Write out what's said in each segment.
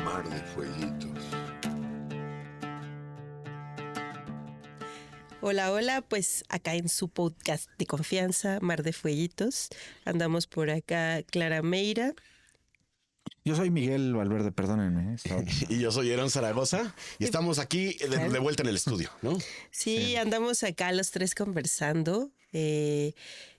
Mar de Fueguitos. Hola, hola, pues acá en su podcast de confianza, Mar de Fueguitos. Andamos por acá, Clara Meira. Yo soy Miguel Valverde, perdónenme. Y yo soy Aaron Zaragoza y estamos aquí Claro. de vuelta en el estudio, ¿no? Sí, andamos acá los tres conversando.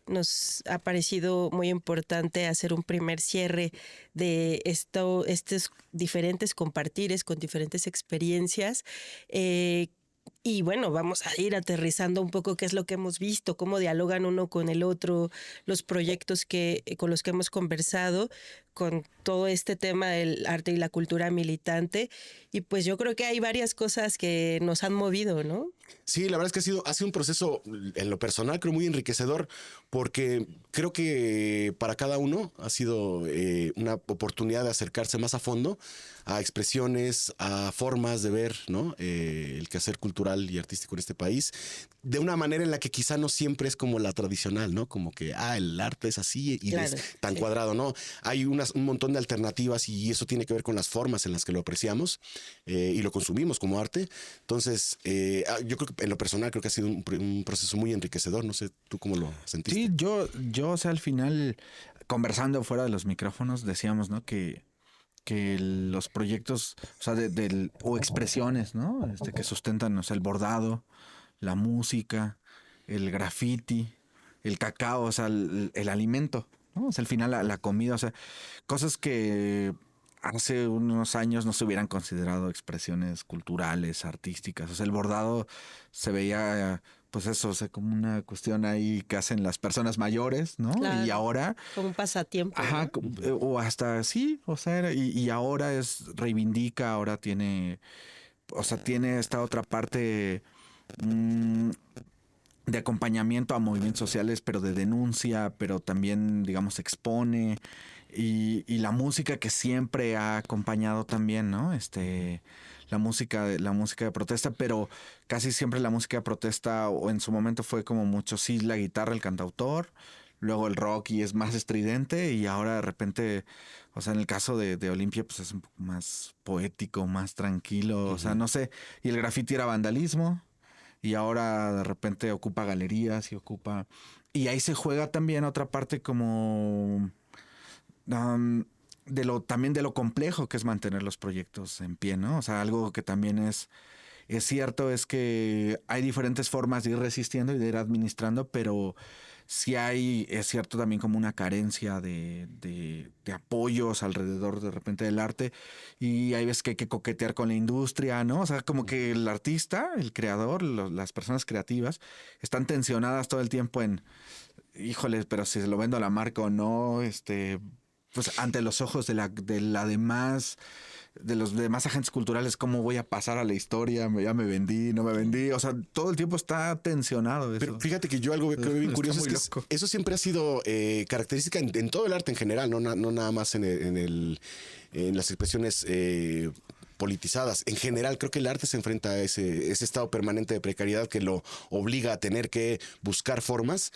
Nos ha parecido muy importante hacer un primer cierre de estos diferentes compartires con diferentes experiencias. Y bueno, vamos a ir aterrizando un poco qué es lo que hemos visto, cómo dialogan uno con el otro, los proyectos con los que hemos conversado, con todo este tema del arte y la cultura militante. Y pues yo creo que hay varias cosas que nos han movido, ¿no? Sí, la verdad es que ha sido un proceso, en lo personal, creo muy enriquecedor, porque creo que para cada uno ha sido una oportunidad de acercarse más a fondo a expresiones, a formas de ver, ¿no? El quehacer cultural y artístico en este país, de una manera en la que quizá no siempre es como la tradicional, ¿no? Como que, el arte es así y Claro, es tan sí. cuadrado, ¿no? Hay un montón de alternativas y eso tiene que ver con las formas en las que lo apreciamos y lo consumimos como arte. Entonces, yo creo que en lo personal creo que ha sido un proceso muy enriquecedor. No sé, ¿tú cómo lo sentiste? Sí, yo, o sea, al final, conversando fuera de los micrófonos, decíamos, ¿no? Que los proyectos, o sea, o expresiones, ¿no? Que sustentan, o sea, el bordado, la música, el graffiti, el cacao, o sea, el alimento, ¿no? O sea, al final la comida, o sea, cosas que hace unos años no se hubieran considerado expresiones culturales, artísticas. O sea, el bordado se veía, pues eso, o sea, como una cuestión ahí que hacen las personas mayores, ¿no? Claro. Y ahora... Como un pasatiempo. Ajá, ¿no? o hasta sí, o sea, y ahora reivindica, ahora tiene, o sea, tiene esta otra parte de acompañamiento a movimientos sociales, pero de denuncia, pero también, digamos, expone, y la música que siempre ha acompañado también, ¿no? La música de protesta, pero casi siempre la música de protesta, o en su momento fue como mucho, sí, la guitarra, el cantautor, luego el rock y es más estridente, y ahora de repente, o sea, en el caso de Olimpia, pues es un poco más poético, más tranquilo, o sea, no sé, y el graffiti era vandalismo, y ahora de repente ocupa galerías y ahí se juega también otra parte como también de lo complejo que es mantener los proyectos en pie, ¿no? O sea, algo que también es cierto es que hay diferentes formas de ir resistiendo y de ir administrando, pero sí es cierto también como una carencia de apoyos alrededor de repente del arte, y hay veces que hay que coquetear con la industria, ¿no? O sea, como que el artista, el creador, las personas creativas están tensionadas todo el tiempo en, híjole, pero si se lo vendo a la marca o no, pues ante los ojos de los demás agentes culturales, ¿cómo voy a pasar a la historia? Ya me vendí, no me vendí. O sea, todo el tiempo está tensionado eso. Pero fíjate que yo algo que veo bien curioso es que loco. eso siempre ha sido característica en todo el arte en general, no nada más en las expresiones politizadas. En general, creo que el arte se enfrenta a ese estado permanente de precariedad que lo obliga a tener que buscar formas.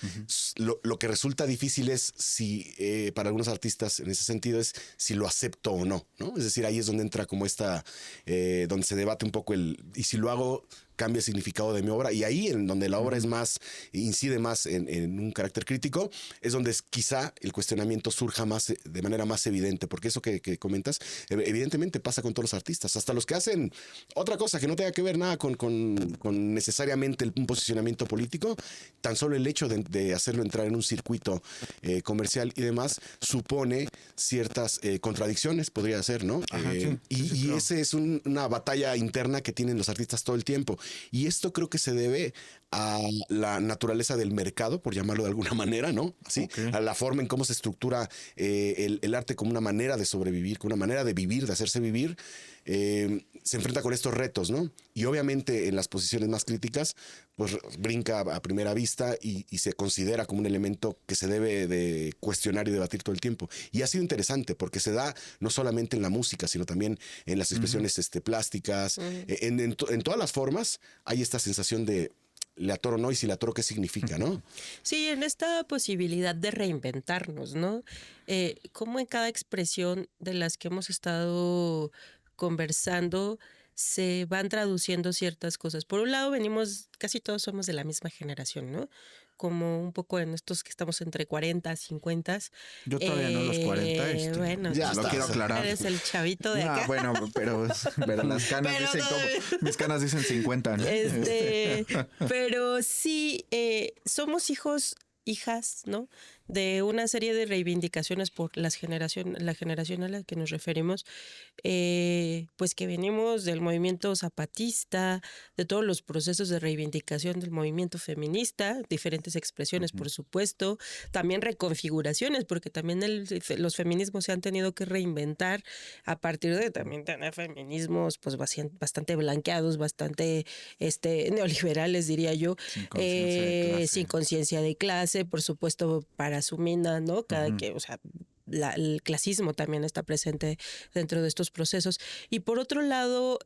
Lo que resulta difícil es si, para algunos artistas en ese sentido, es si lo acepto o no, ¿no? Es decir, ahí es donde entra como donde se debate un poco y si lo hago, cambia el significado de mi obra, y ahí en donde la obra incide más en un carácter crítico, es donde quizá el cuestionamiento surja más de manera más evidente, porque eso que comentas evidentemente pasa con todos los artistas, hasta los que hacen otra cosa que no tenga que ver nada con necesariamente un posicionamiento político. Tan solo el hecho de hacerlo entrar en un circuito comercial y demás supone ciertas contradicciones, podría ser, ¿no? Ajá, sí, Y claro. ese es una batalla interna que tienen los artistas todo el tiempo. Y esto creo que se debe a la naturaleza del mercado, por llamarlo de alguna manera, ¿no? Así, Okay. a la forma en cómo se estructura el arte como una manera de sobrevivir, como una manera de vivir, de hacerse vivir. Se enfrenta con estos retos, ¿no? Y obviamente en las posiciones más críticas, pues brinca a primera vista y se considera como un elemento que se debe de cuestionar y debatir todo el tiempo. Y ha sido interesante porque se da no solamente en la música, sino también en las expresiones plásticas, en todas las formas hay esta sensación de le atoro no, y si le atoro, ¿qué significa, no? Sí, en esta posibilidad de reinventarnos, ¿no? Cómo en cada expresión de las que hemos estado conversando, se van traduciendo ciertas cosas. Por un lado, casi todos somos de la misma generación, ¿no? Como un poco en estos que estamos entre 40, 50. Yo todavía no los 40, Bueno, Ya lo estás. quiero aclarar. eres el chavito de acá. No, bueno, pero las canas Pero dicen todavía- mis canas dicen 50, ¿no? Pero sí, somos hijas, ¿no? De una serie de reivindicaciones por la generación a la que nos referimos, pues que venimos del movimiento zapatista, de todos los procesos de reivindicación del movimiento feminista, diferentes expresiones, por supuesto, también reconfiguraciones, porque también los feminismos se han tenido que reinventar a partir de también tener feminismos pues bastante blanqueados, bastante neoliberales, diría yo, Sin conciencia de clase. sin conciencia de clase, por supuesto, para su mina, ¿no? O sea, el clasismo también está presente dentro de estos procesos. Y por otro lado,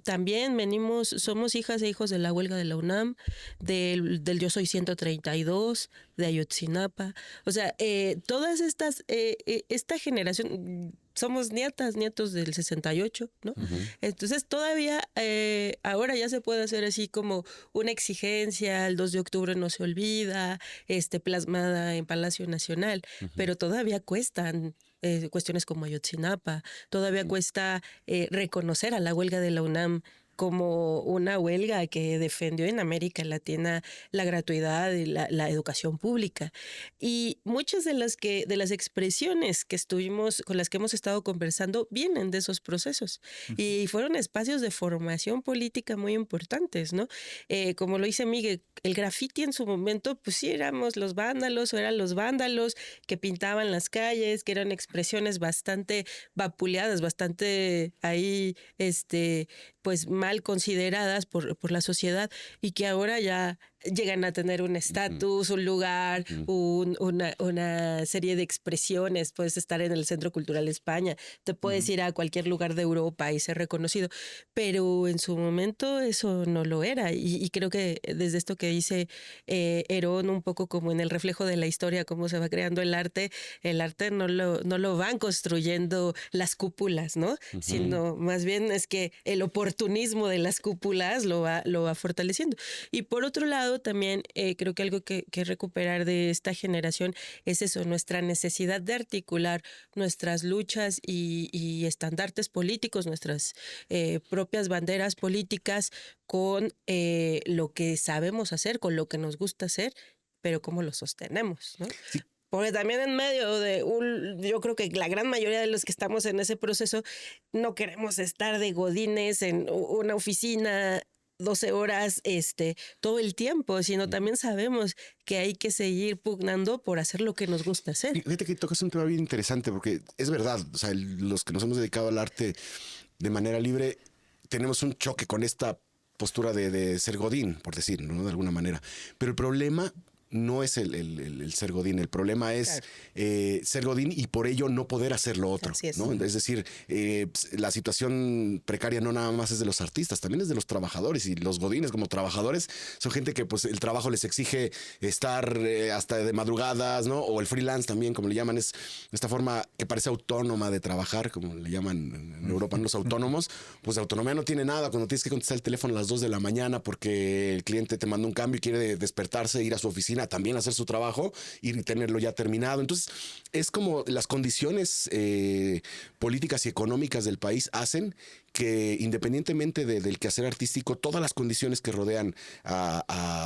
también somos hijas e hijos de la huelga de la UNAM, del Yo Soy 132, de Ayotzinapa. O sea, todas esta generación, somos nietos del 68, ¿no? Entonces todavía, ahora ya se puede hacer así como una exigencia, el 2 de octubre no se olvida, plasmada en Palacio Nacional, pero todavía cuestan cuestiones como Ayotzinapa, todavía cuesta reconocer a la huelga de la UNAM como una huelga que defendió en América Latina la gratuidad y la educación pública. Y muchas de las expresiones con las que hemos estado conversando vienen de esos procesos. Y fueron espacios de formación política muy importantes, ¿no? Como lo dice Miguel, el graffiti en su momento, pues sí éramos los vándalos o eran los vándalos que pintaban las calles, que eran expresiones bastante vapuleadas, bastante ahí, pues mal consideradas por la sociedad y que ahora ya llegan a tener un estatus, un lugar, una serie de expresiones. Puedes estar en el Centro Cultural España, te puedes ir a cualquier lugar de Europa y ser reconocido, pero en su momento eso no lo era. Y creo que desde esto que dice Herón, un poco como en el reflejo de la historia, cómo se va creando el arte no lo van construyendo las cúpulas, ¿no? Sino más bien es que el oportunismo de las cúpulas lo va fortaleciendo. Y por otro lado, también creo que algo que recuperar de esta generación es eso, nuestra necesidad de articular nuestras luchas y estandartes políticos, nuestras propias banderas políticas con lo que sabemos hacer, con lo que nos gusta hacer, pero cómo lo sostenemos, ¿no? Sí. Porque también en medio yo creo que la gran mayoría de los que estamos en ese proceso no queremos estar de godines en una oficina 12 horas todo el tiempo, sino también sabemos que hay que seguir pugnando por hacer lo que nos gusta hacer. Fíjate que tocas un tema bien interesante porque es verdad, o sea, los que nos hemos dedicado al arte de manera libre tenemos un choque con esta postura de ser godín, por decir, ¿no? De alguna manera. Pero el problema no es el ser godín, el problema es ser godín y por ello no poder hacer lo otro, ¿no? Es decir, la situación precaria no nada más es de los artistas, también es de los trabajadores, y los godines como trabajadores son gente que pues el trabajo les exige estar hasta de madrugadas, ¿no? O el freelance también, como le llaman, es esta forma que parece autónoma de trabajar, como le llaman en Europa los autónomos. Pues de autonomía no tiene nada cuando tienes que contestar el teléfono a las 2 de la mañana porque el cliente te manda un cambio y quiere despertarse, ir a su oficina, también hacer su trabajo y tenerlo ya terminado. Entonces es como las condiciones políticas y económicas del país hacen que independientemente del quehacer artístico, todas las condiciones que rodean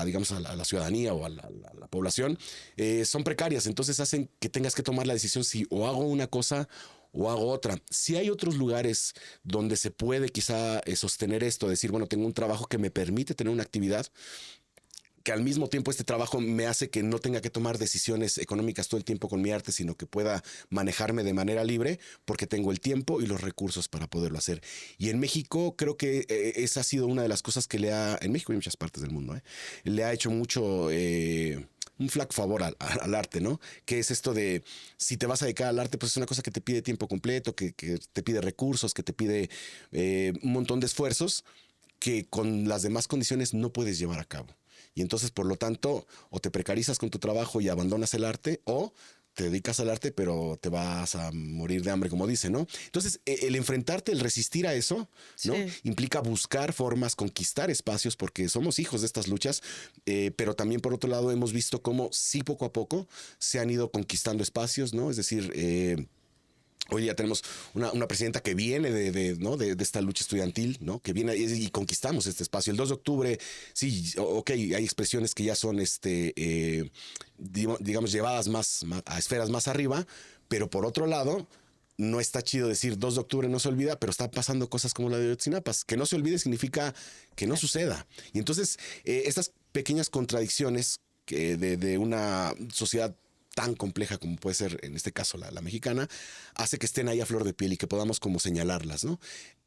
digamos, a la ciudadanía o a la población son precarias. Entonces hacen que tengas que tomar la decisión si o hago una cosa o hago otra. Si hay otros lugares donde se puede quizá sostener esto, decir, bueno, tengo un trabajo que me permite tener una actividad, que al mismo tiempo este trabajo me hace que no tenga que tomar decisiones económicas todo el tiempo con mi arte, sino que pueda manejarme de manera libre porque tengo el tiempo y los recursos para poderlo hacer. Y en México creo que esa ha sido una de las cosas que en México y en muchas partes del mundo, le ha hecho mucho un flaco favor al arte, ¿no? Que es esto de, si te vas a dedicar al arte, pues es una cosa que te pide tiempo completo, que te pide recursos, que te pide un montón de esfuerzos que con las demás condiciones no puedes llevar a cabo. Y entonces, por lo tanto, o te precarizas con tu trabajo y abandonas el arte, o te dedicas al arte, pero te vas a morir de hambre, como dice, ¿no? Entonces, el enfrentarte, el resistir a eso, ¿no? Sí. Implica buscar formas, conquistar espacios, porque somos hijos de estas luchas, pero también, por otro lado, hemos visto cómo sí, poco a poco, se han ido conquistando espacios, ¿no? Es decir, hoy ya tenemos una presidenta que viene ¿no? de esta lucha estudiantil, ¿no? Que viene y conquistamos este espacio. El 2 de octubre, sí, ok, hay expresiones que ya son, digamos, llevadas más a esferas más arriba, pero por otro lado, no está chido decir 2 de octubre no se olvida, pero están pasando cosas como la de Ayotzinapa. Que no se olvide significa que no suceda. Y entonces, estas pequeñas contradicciones de una sociedad tan compleja como puede ser en este caso la mexicana, hace que estén ahí a flor de piel y que podamos como señalarlas, ¿no?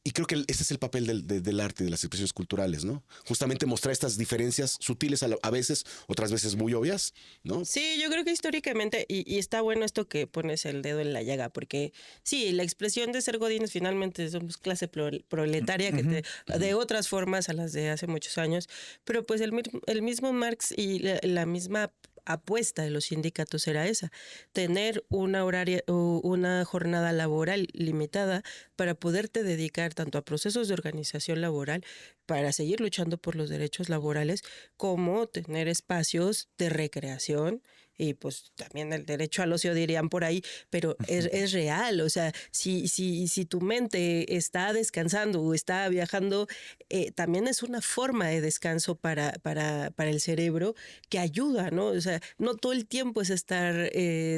Y creo que ese es el papel del arte y de las expresiones culturales, ¿no? Justamente mostrar estas diferencias sutiles a veces, otras veces muy obvias, ¿no? Sí, yo creo que históricamente, y está bueno esto que pones el dedo en la llaga, porque sí, la expresión de ser godines finalmente somos clase proletaria que de otras formas a las de hace muchos años, pero pues el mismo Marx y la misma apuesta de los sindicatos era esa, tener una jornada laboral limitada para poderte dedicar tanto a procesos de organización laboral, para seguir luchando por los derechos laborales, como tener espacios de recreación y pues también el derecho al ocio dirían por ahí, pero es real, o sea, si tu mente está descansando o está viajando, también es una forma de descanso para el cerebro que ayuda, ¿no? O sea, no todo el tiempo es estar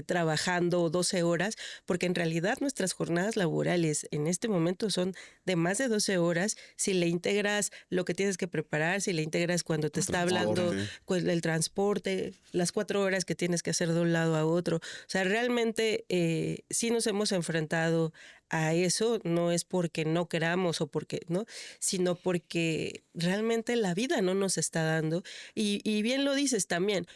trabajando 12 horas, porque en realidad nuestras jornadas laborales en este momento son de más de 12 horas si le integras lo que tienes que preparar, si le integras cuando te está hablando el transporte, las 4 horas que tienes que hacer de un lado a otro. O sea, realmente sí nos hemos enfrentado a eso, no es porque no queramos o porque, ¿no? Sino porque realmente la vida no nos está dando. Y bien lo dices también,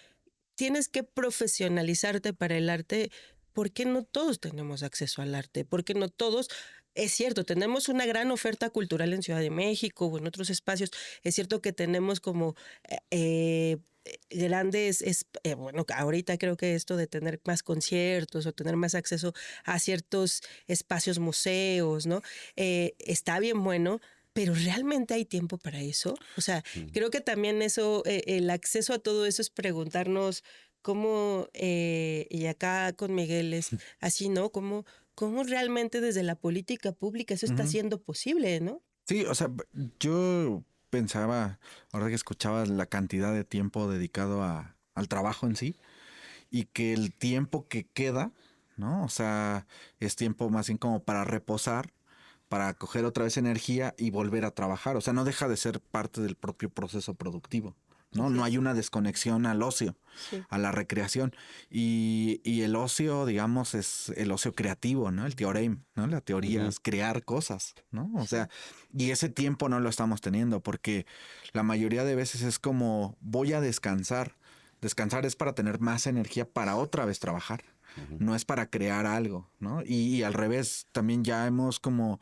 tienes que profesionalizarte para el arte, porque no todos tenemos acceso al arte, porque no todos. Es cierto, tenemos una gran oferta cultural en Ciudad de México o en otros espacios. Es cierto que tenemos como grandes, bueno, ahorita creo que esto de tener más conciertos o tener más acceso a ciertos espacios, museos, ¿no? Está bien bueno, pero ¿realmente hay tiempo para eso? O sea, creo que también eso, el acceso a todo eso es preguntarnos cómo, y acá con Miguel es así, ¿no? ¿Cómo realmente desde la política pública eso está siendo posible, ¿no? Sí, o sea, yo pensaba, ahora que escuchaba la cantidad de tiempo dedicado al trabajo en sí, y que el tiempo que queda, ¿no? O sea, es tiempo más bien como para reposar, para coger otra vez energía y volver a trabajar. O sea, no deja de ser parte del propio proceso productivo, ¿no? Así No hay es. una desconexión al ocio, Sí. a la recreación. Y el ocio, digamos, es el ocio creativo, ¿no? El teorema, ¿no? La teoría es crear cosas, ¿no? O sea, y ese tiempo no lo estamos teniendo porque la mayoría de veces es como voy a descansar. Descansar es para tener más energía para otra vez trabajar. No es para crear algo, ¿no? Y al revés, también ya hemos como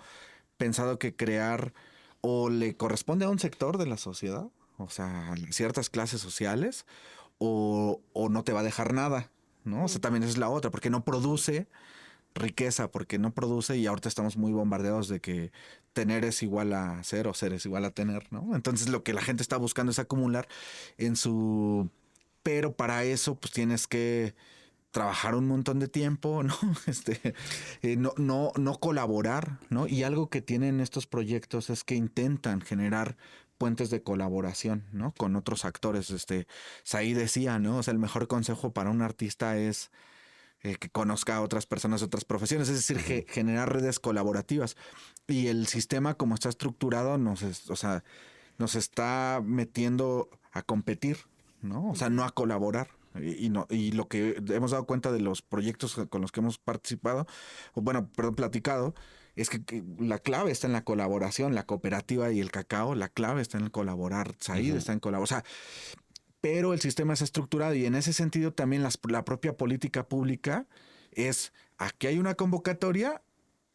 pensado que crear o le corresponde a un sector de la sociedad, o sea, a ciertas clases sociales, o no te va a dejar nada, ¿no? O sea, también esa es la otra, porque no produce riqueza, porque no produce y ahorita estamos muy bombardeados de que tener es igual a ser o ser es igual a tener, ¿no? Entonces lo que la gente está buscando es acumular en su... Pero para eso pues tienes que trabajar un montón de tiempo, ¿no? No colaborar, ¿no? Y algo que tienen estos proyectos es que intentan generar puentes de colaboración, ¿no? Con otros actores. Saí decía, ¿no? O sea, el mejor consejo para un artista es que conozca a otras personas, otras profesiones, es decir, generar redes colaborativas. Y el sistema como está estructurado nos está metiendo a competir, ¿no? O sea, no a colaborar. Y lo que hemos dado cuenta de los proyectos con los que hemos participado, o bueno, perdón, platicado, es que la clave está en la colaboración, la cooperativa y el cacao, la clave está en el colaborar, Said está en colaborar, o sea, pero el sistema es estructurado y en ese sentido también la propia política pública es, aquí hay una convocatoria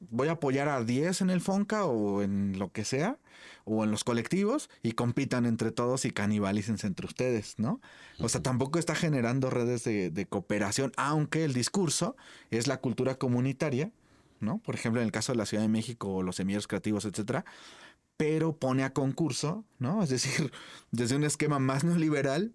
voy a apoyar a 10 en el Fonca o en lo que sea, o en los colectivos, y compitan entre todos y canibalícense entre ustedes, ¿no? O sea, tampoco está generando redes de cooperación, aunque el discurso es la cultura comunitaria, ¿no? Por ejemplo, en el caso de la Ciudad de México, los semilleros creativos, etcétera, pero pone a concurso, ¿no? Es decir, desde un esquema más neoliberal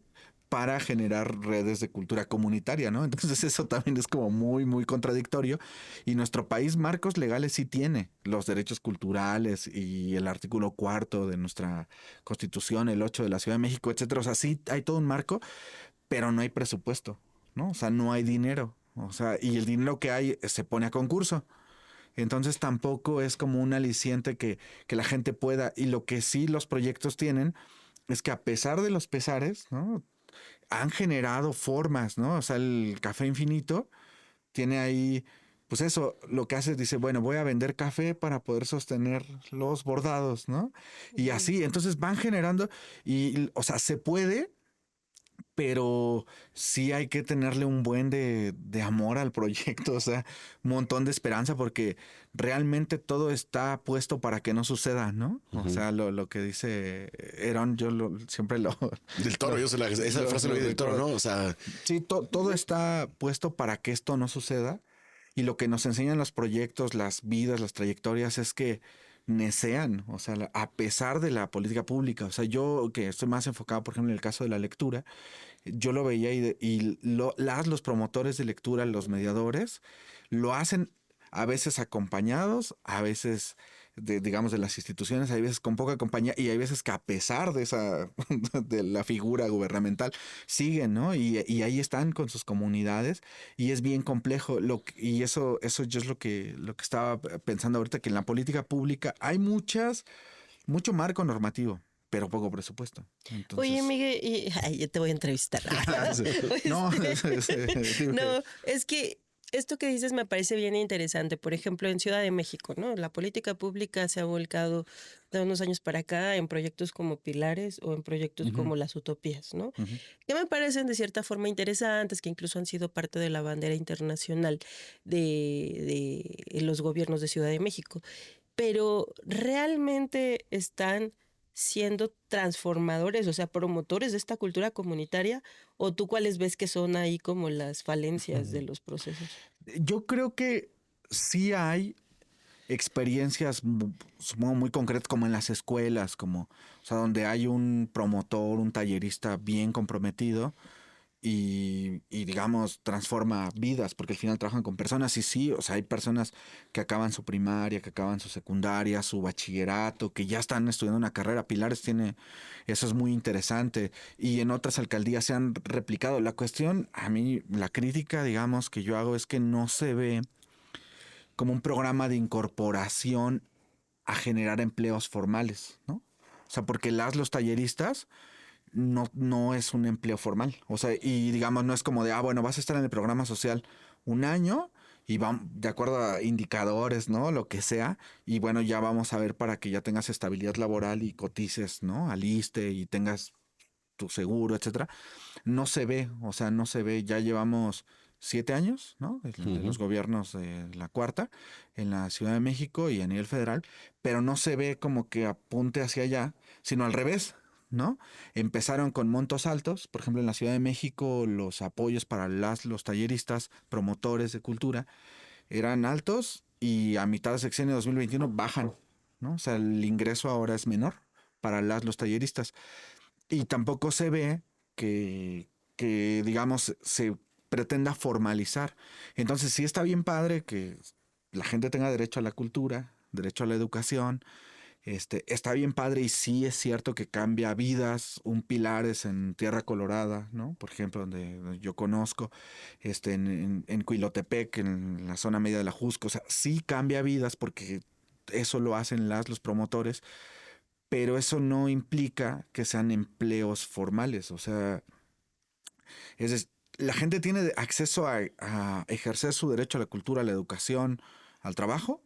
para generar redes de cultura comunitaria, ¿no? Entonces eso también es como muy, muy contradictorio. Y nuestro país marcos legales sí tiene los derechos culturales y el artículo 4 de nuestra Constitución, el 8 de la Ciudad de México, etcétera. O sea, sí hay todo un marco, pero no hay presupuesto, ¿no? O sea, no hay dinero. O sea, y el dinero que hay se pone a concurso. Entonces tampoco es como un aliciente que la gente pueda. Y lo que sí los proyectos tienen es que a pesar de los pesares, ¿no? Han generado formas, ¿no? O sea, el Café Infinito tiene ahí, pues eso, lo que hace, dice, bueno, voy a vender café para poder sostener los bordados, ¿no? Y así, entonces van generando y, o sea, se puede, pero sí hay que tenerle un buen de amor al proyecto, o sea, un montón de esperanza porque realmente todo está puesto para que no suceda, ¿no? O sea, lo que dice Herón, siempre lo... Del Toro, lo- esa frase lo vi del Toro, ¿no? O sea, Sí, todo está puesto para que esto no suceda y lo que nos enseñan los proyectos, las vidas, las trayectorias es que necean, o sea, a pesar de la política pública, o sea, yo que estoy más enfocado, por ejemplo, en el caso de la lectura, yo lo veía los promotores de lectura, los mediadores, lo hacen a veces acompañados, a veces digamos, de las instituciones, hay veces con poca compañía y hay veces que a pesar de esa, de la figura gubernamental, siguen, ¿no? Y ahí están con sus comunidades y es bien complejo. Y eso yo es lo que estaba pensando ahorita, que en la política pública hay mucho marco normativo, pero poco presupuesto. Oye, Entonces... Miguel, ay, yo te voy a entrevistar. No, No, es que esto que dices me parece bien interesante. Por ejemplo, en Ciudad de México, ¿no? La política pública se ha volcado de unos años para acá en proyectos como Pilares o en proyectos Ujú, como las Utopías, ¿no? ujú. Que me parecen de cierta forma interesantes, que incluso han sido parte de la bandera internacional de los gobiernos de Ciudad de México. Pero realmente están siendo transformadores, o sea, promotores de esta cultura comunitaria, o tú cuáles ves que son ahí como las falencias de los procesos? Yo creo que sí hay experiencias, supongo, muy concretas, como en las escuelas, como, o sea, donde hay un promotor, un tallerista bien comprometido y digamos, transforma vidas, porque al final trabajan con personas y sí, o sea, hay personas que acaban su primaria, que acaban su secundaria, su bachillerato, que ya están estudiando una carrera. Pilares tiene, eso es muy interesante y en otras alcaldías se han replicado. La cuestión, a mí, la crítica, digamos, que yo hago es que no se ve como un programa de incorporación a generar empleos formales, ¿no? O sea, porque los talleristas no es un empleo formal. O sea, y digamos, no es como de, bueno, vas a estar en el programa social un año y vamos, de acuerdo a indicadores, ¿no? Lo que sea. Y bueno, ya vamos a ver para que ya tengas estabilidad laboral y cotices, ¿no? Al ISSSTE y tengas tu seguro, etcétera. No se ve, o sea, no se ve. Ya llevamos 7 años, ¿no? De los gobiernos de la cuarta en la Ciudad de México y a nivel federal, pero no se ve como que apunte hacia allá, sino al revés, ¿no? Empezaron con montos altos, por ejemplo, en la Ciudad de México los apoyos para los talleristas, promotores de cultura, eran altos y a mitad de sexenio de 2021 bajan, ¿no? O sea, el ingreso ahora es menor para los talleristas. Y tampoco se ve digamos, se pretenda formalizar. Entonces, sí está bien padre que la gente tenga derecho a la cultura, derecho a la educación. Está bien padre y sí es cierto que cambia vidas. Un Pilares en Tierra Colorada, ¿no? Por ejemplo, donde yo conozco, en Cuilotepec, en la zona media de la Jusco. O sea, sí cambia vidas porque eso lo hacen los promotores, pero eso no implica que sean empleos formales. O sea, la gente tiene acceso a ejercer su derecho a la cultura, a la educación, al trabajo,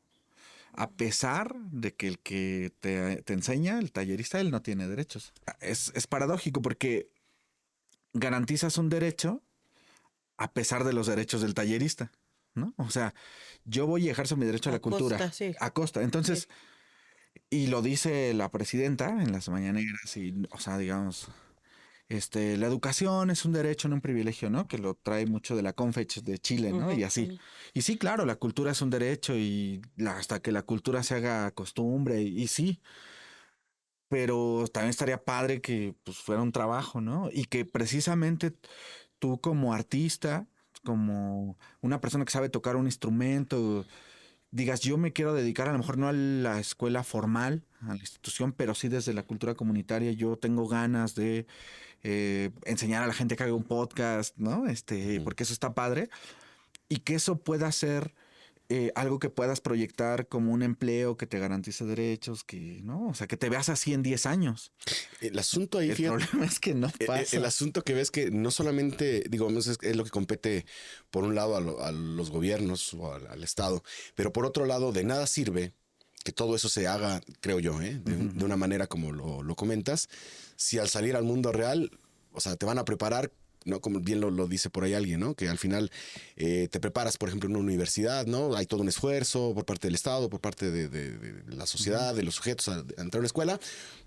a pesar de que el que te enseña, el tallerista, él no tiene derechos. Es paradójico porque garantizas un derecho a pesar de los derechos del tallerista. ¿no? O sea, yo voy y ejerzo mi derecho a la cultura. Costa, sí. A costa. Entonces, y lo dice la presidenta en las mañaneras y, o sea, digamos, la educación es un derecho, no un privilegio, ¿no? Que lo trae mucho de la Confech de Chile, ¿no? Ujú, Y así. ujú. Y sí, claro, la cultura es un derecho y hasta que la cultura se haga costumbre, y sí, pero también estaría padre que pues fuera un trabajo, ¿no? Y que precisamente tú como artista, como una persona que sabe tocar un instrumento, digas, yo me quiero dedicar a lo mejor no a la escuela formal, a la institución, pero sí desde la cultura comunitaria, yo tengo ganas de enseñar a la gente que haga un podcast, ¿no? Porque eso está padre. Y que eso pueda ser algo que puedas proyectar como un empleo que te garantice derechos, que, ¿no? O sea, que te veas así en 10 años. El asunto ahí, El fíjate, problema es que no pasa. el asunto que ves que no solamente, digo, es lo que compete por un lado a los gobiernos o al Estado, pero por otro lado, de nada sirve que todo eso se haga, creo yo, de una manera como lo comentas, si al salir al mundo real, o sea, te van a preparar, ¿no? Como bien lo dice por ahí alguien, ¿no? Que al final te preparas, por ejemplo, en una universidad, ¿no? Hay todo un esfuerzo por parte del Estado, por parte de la sociedad, de los sujetos a entrar a una escuela,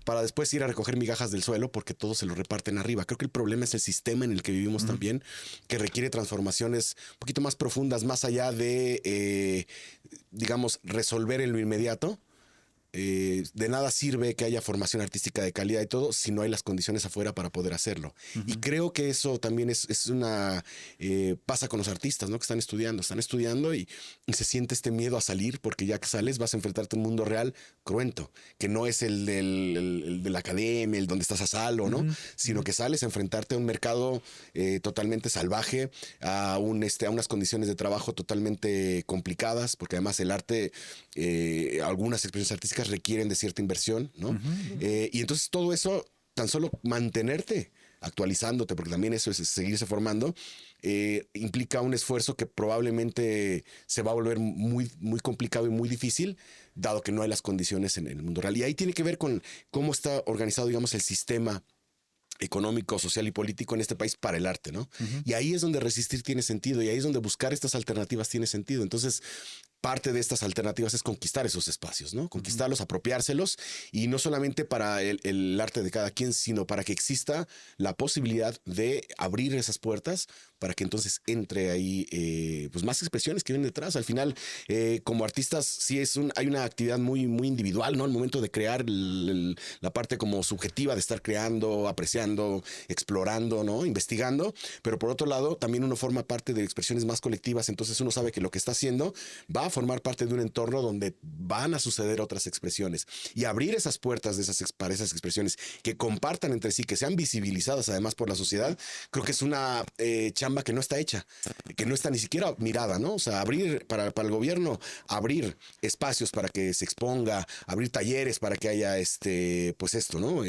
para después ir a recoger migajas del suelo porque todo se lo reparten arriba. Creo que el problema es el sistema en el que vivimos también, que requiere transformaciones un poquito más profundas, más allá de, digamos, resolver en lo inmediato. De nada sirve que haya formación artística de calidad y todo si no hay las condiciones afuera para poder hacerlo. Y creo que eso también es una... pasa con los artistas, ¿no? Que están estudiando y se siente este miedo a salir porque ya que sales vas a enfrentarte a un mundo real cruento, que no es el de la academia, el donde estás a salvo, ¿no? Sino que sales a enfrentarte a un mercado totalmente salvaje, a unas condiciones de trabajo totalmente complicadas, porque además el arte, algunas expresiones artísticas requieren de cierta inversión, ¿no? Y entonces todo eso, tan solo mantenerte actualizándote, porque también eso es seguirse formando, implica un esfuerzo que probablemente se va a volver muy, muy complicado y muy difícil, dado que no hay las condiciones en el mundo real. Y ahí tiene que ver con cómo está organizado, digamos, el sistema económico, social y político en este país para el arte, ¿no? Y ahí es donde resistir tiene sentido y ahí es donde buscar estas alternativas tiene sentido. Entonces, parte de estas alternativas es conquistar esos espacios, ¿no? Conquistarlos, apropiárselos y no solamente para el arte de cada quien, sino para que exista la posibilidad de abrir esas puertas para que entonces entre ahí pues más expresiones que vienen detrás. Al final, como artistas, sí hay una actividad muy, muy individual, ¿no? Al momento de crear la parte como subjetiva de estar creando, apreciando, explorando, ¿no? Investigando, pero por otro lado, también uno forma parte de expresiones más colectivas, entonces uno sabe que lo que está haciendo va a formar parte de un entorno donde van a suceder otras expresiones y abrir esas puertas para esas expresiones que compartan entre sí, que sean visibilizadas además por la sociedad, creo que es una chamba que no está hecha, que no está ni siquiera mirada, ¿no? O sea, abrir para el gobierno, abrir espacios para que se exponga, abrir talleres para que haya pues esto, ¿no?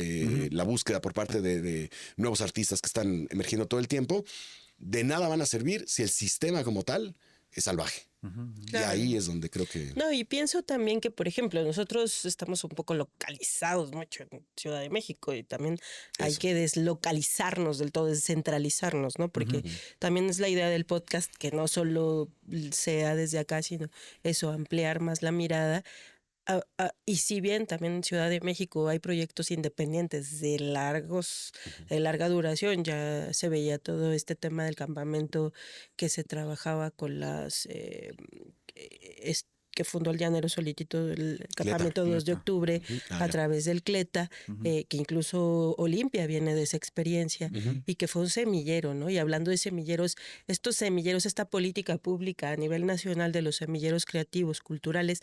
La búsqueda por parte de nuevos artistas que están emergiendo todo el tiempo, de nada van a servir si el sistema como tal es salvaje. Y Claro. ahí es donde creo que... No, y pienso también que, por ejemplo, nosotros estamos un poco localizados mucho en Ciudad de México y también hay Eso. que deslocalizarnos del todo, descentralizarnos, ¿no? Porque también es la idea del podcast que no solo sea desde acá, sino eso, ampliar más la mirada. Y si bien también en Ciudad de México hay proyectos independientes de larga duración, ya se veía todo este tema del campamento que se trabajaba con que fundó el Llanero Solitito, el Cleta. campamento 2 de Cleta. octubre, Ah, a ya. través del Cleta, que incluso Olimpia viene de esa experiencia, y que fue un semillero, ¿no? Y hablando de semilleros, estos semilleros, esta política pública a nivel nacional de los semilleros creativos, culturales,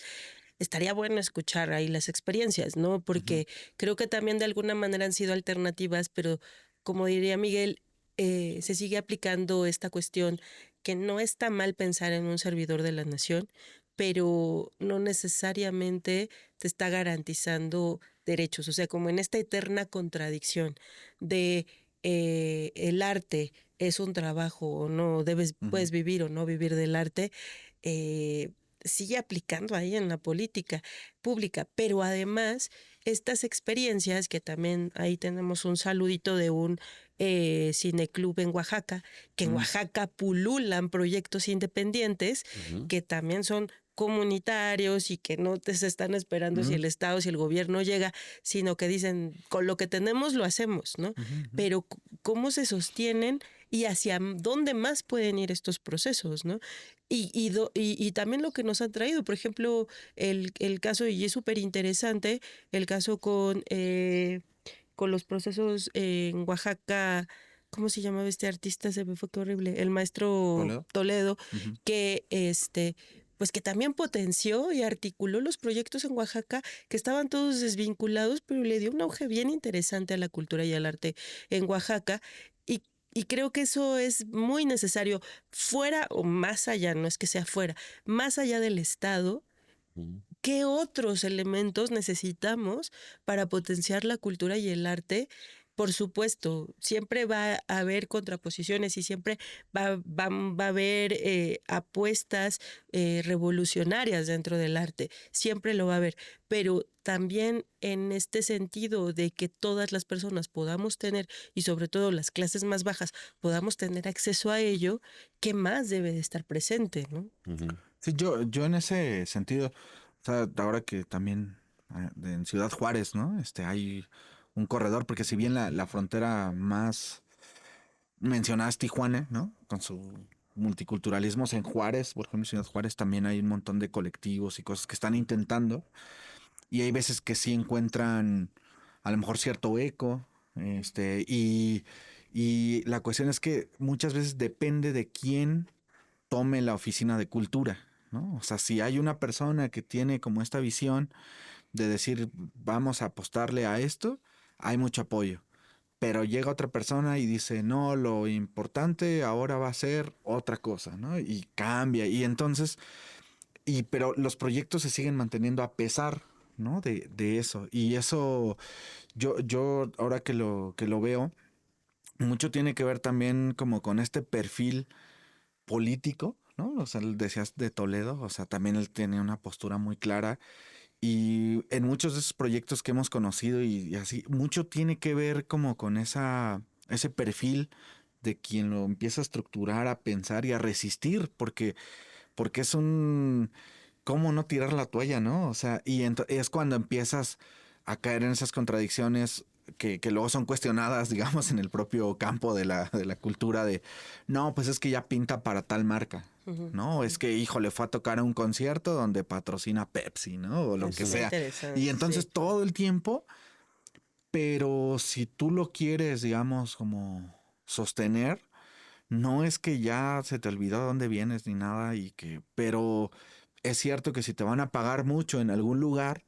estaría bueno escuchar ahí las experiencias, ¿no? Porque creo que también de alguna manera han sido alternativas, pero como diría Miguel, se sigue aplicando esta cuestión que no está mal pensar en un servidor de la nación, pero no necesariamente te está garantizando derechos. O sea, como en esta eterna contradicción de el arte es un trabajo o no, puedes vivir o no vivir del arte, eh, sigue aplicando ahí en la política pública, pero además estas experiencias que también ahí tenemos un saludito de un Cineclub en Oaxaca, que en Oaxaca pululan proyectos independientes que también son comunitarios y que no te se están esperando si el Estado, si el gobierno llega, sino que dicen, con lo que tenemos lo hacemos, ¿no? Pero ¿cómo se sostienen y hacia dónde más pueden ir estos procesos, ¿no? Y también lo que nos han traído, por ejemplo, el caso, y es súper interesante, el caso con los procesos en Oaxaca. ¿Cómo se llamaba este artista? Se me fue, qué horrible. El maestro Toledo, que pues que también potenció y articuló los proyectos en Oaxaca que estaban todos desvinculados, pero le dio un auge bien interesante a la cultura y al arte en Oaxaca. Y creo que eso es muy necesario, fuera o más allá, no es que sea fuera, más allá del Estado. ¿Qué otros elementos necesitamos para potenciar la cultura y el arte? Por supuesto, siempre va a haber contraposiciones y siempre va a haber apuestas revolucionarias dentro del arte, siempre lo va a haber, pero también en este sentido de que todas las personas podamos tener, y sobre todo las clases más bajas, podamos tener acceso a ello, ¿qué más debe de estar presente, ¿no? Sí, yo en ese sentido, o sea, ahora que también en Ciudad Juárez, ¿no? Hay un corredor, porque si bien la frontera más mencionada es Tijuana, ¿no? Con su multiculturalismo, o sea, en Juárez, por ejemplo, en Ciudad Juárez también hay un montón de colectivos y cosas que están intentando, y hay veces que sí encuentran a lo mejor cierto eco, y la cuestión es que muchas veces depende de quién tome la oficina de cultura, ¿no? O sea, si hay una persona que tiene como esta visión de decir, vamos a apostarle a esto, hay mucho apoyo. Pero llega otra persona y dice, no, lo importante ahora va a ser otra cosa, ¿no? Y cambia. Y entonces, pero los proyectos se siguen manteniendo a pesar, ¿no? De eso. Y eso, yo ahora que lo veo, mucho tiene que ver también como con este perfil político, ¿no? O sea, decías de Toledo, o sea, también él tiene una postura muy clara y en muchos de esos proyectos que hemos conocido y así, mucho tiene que ver como con ese perfil de quien lo empieza a estructurar, a pensar y a resistir, porque es un, ¿cómo no tirar la toalla, no? O sea, es cuando empiezas a caer en esas contradicciones que luego son cuestionadas, digamos, en el propio campo de la cultura de, no, pues es que ya pinta para tal marca, ¿no? Es que, hijo, le fue a tocar a un concierto donde patrocina Pepsi, ¿no? O lo que sea. Y entonces todo el tiempo, pero si tú lo quieres, digamos, como sostener, no es que ya se te olvidó dónde vienes ni nada pero es cierto que si te van a pagar mucho en algún lugar,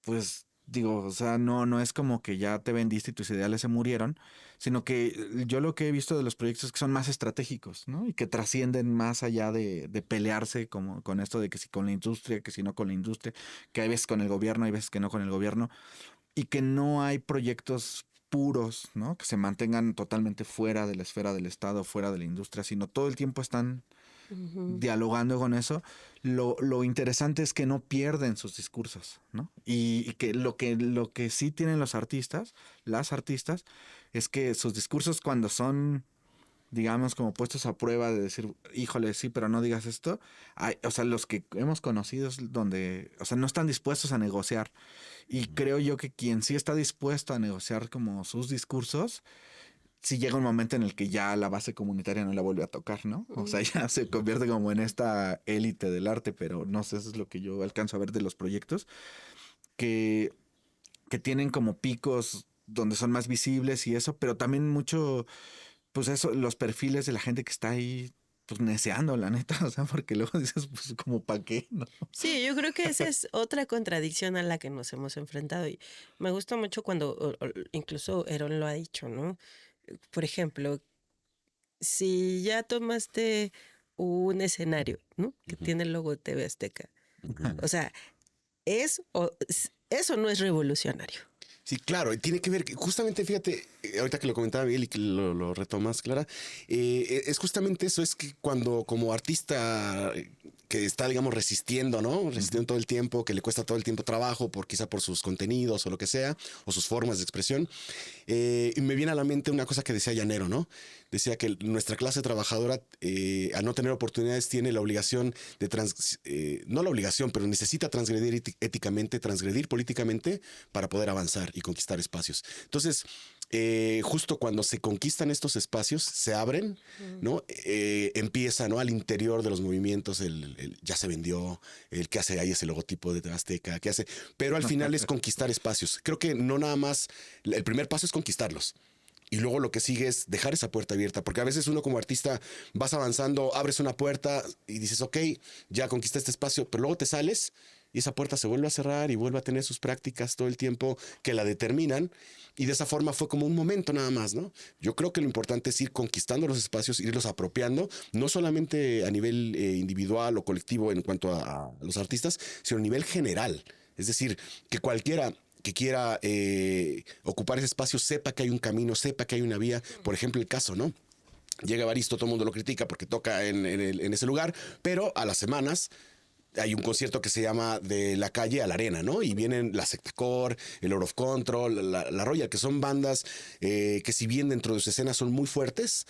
pues digo, o sea, no es como que ya te vendiste y tus ideales se murieron, sino que yo lo que he visto de los proyectos es que son más estratégicos, ¿no? Y que trascienden más allá de pelearse como con esto de que si con la industria, que si no con la industria, que hay veces con el gobierno, hay veces que no con el gobierno, y que no hay proyectos puros, ¿no? Que se mantengan totalmente fuera de la esfera del Estado, fuera de la industria, sino todo el tiempo están dialogando con eso. Lo interesante es que no pierden sus discursos, ¿no? Y que lo que sí tienen los artistas, las artistas, es que sus discursos cuando son, digamos, como puestos a prueba de decir, híjole, sí, pero no digas esto, o sea, los que hemos conocido donde, o sea, no están dispuestos a negociar. Y creo yo que quien sí está dispuesto a negociar como sus discursos, sí llega un momento en el que ya la base comunitaria no la vuelve a tocar, ¿no? O sea, ya se convierte como en esta élite del arte, pero no sé, eso es lo que yo alcanzo a ver de los proyectos, que, que tienen como picos donde son más visibles y eso, pero también mucho, pues eso, los perfiles de la gente que está ahí, pues neceando, la neta, o sea, porque luego dices, pues como para qué, ¿no? Sí, yo creo que esa es otra contradicción a la que nos hemos enfrentado y me gusta mucho cuando incluso Herón lo ha dicho, ¿no? Por ejemplo, si ya tomaste un escenario, ¿no? Que tiene el logo de TV Azteca, o sea, eso no es revolucionario. Sí, claro, y tiene que ver, justamente, fíjate, ahorita que lo comentaba Biel y que lo retomas, Clara, es justamente eso, es que cuando como artista que está, digamos, resistiendo, ¿no? Resistiendo todo el tiempo, que le cuesta todo el tiempo trabajo, quizá por sus contenidos o lo que sea, o sus formas de expresión. Y me viene a la mente una cosa que decía Llanero, ¿no? Decía que nuestra clase trabajadora, al no tener oportunidades, tiene la obligación no la obligación, pero necesita transgredir éticamente, transgredir políticamente para poder avanzar y conquistar espacios. Entonces, justo cuando se conquistan estos espacios, se abren, ¿no? Empieza, ¿no? Al interior de los movimientos, ya se vendió, el que hace ahí ese logotipo de Azteca, que hace, pero al final es conquistar espacios. Creo que no nada más, el primer paso es conquistarlos. Y luego lo que sigue es dejar esa puerta abierta, porque a veces uno como artista vas avanzando, abres una puerta y dices, ok, ya conquisté este espacio, pero luego te sales y esa puerta se vuelve a cerrar y vuelve a tener sus prácticas todo el tiempo que la determinan. Y de esa forma fue como un momento nada más, ¿no? Yo creo que lo importante es ir conquistando los espacios, irlos apropiando, no solamente a nivel individual o colectivo en cuanto a los artistas, sino a nivel general. Es decir, que cualquiera que quiera ocupar ese espacio sepa que hay un camino, sepa que hay una vía. Por ejemplo, el caso, ¿no? Llega Evaristo, todo el mundo lo critica porque toca en ese lugar, pero a las semanas hay un concierto que se llama De la calle a la arena, ¿no? Y vienen la Sectacore, el Lord of Control, la Royal, que son bandas que si bien dentro de su escena son muy fuertes,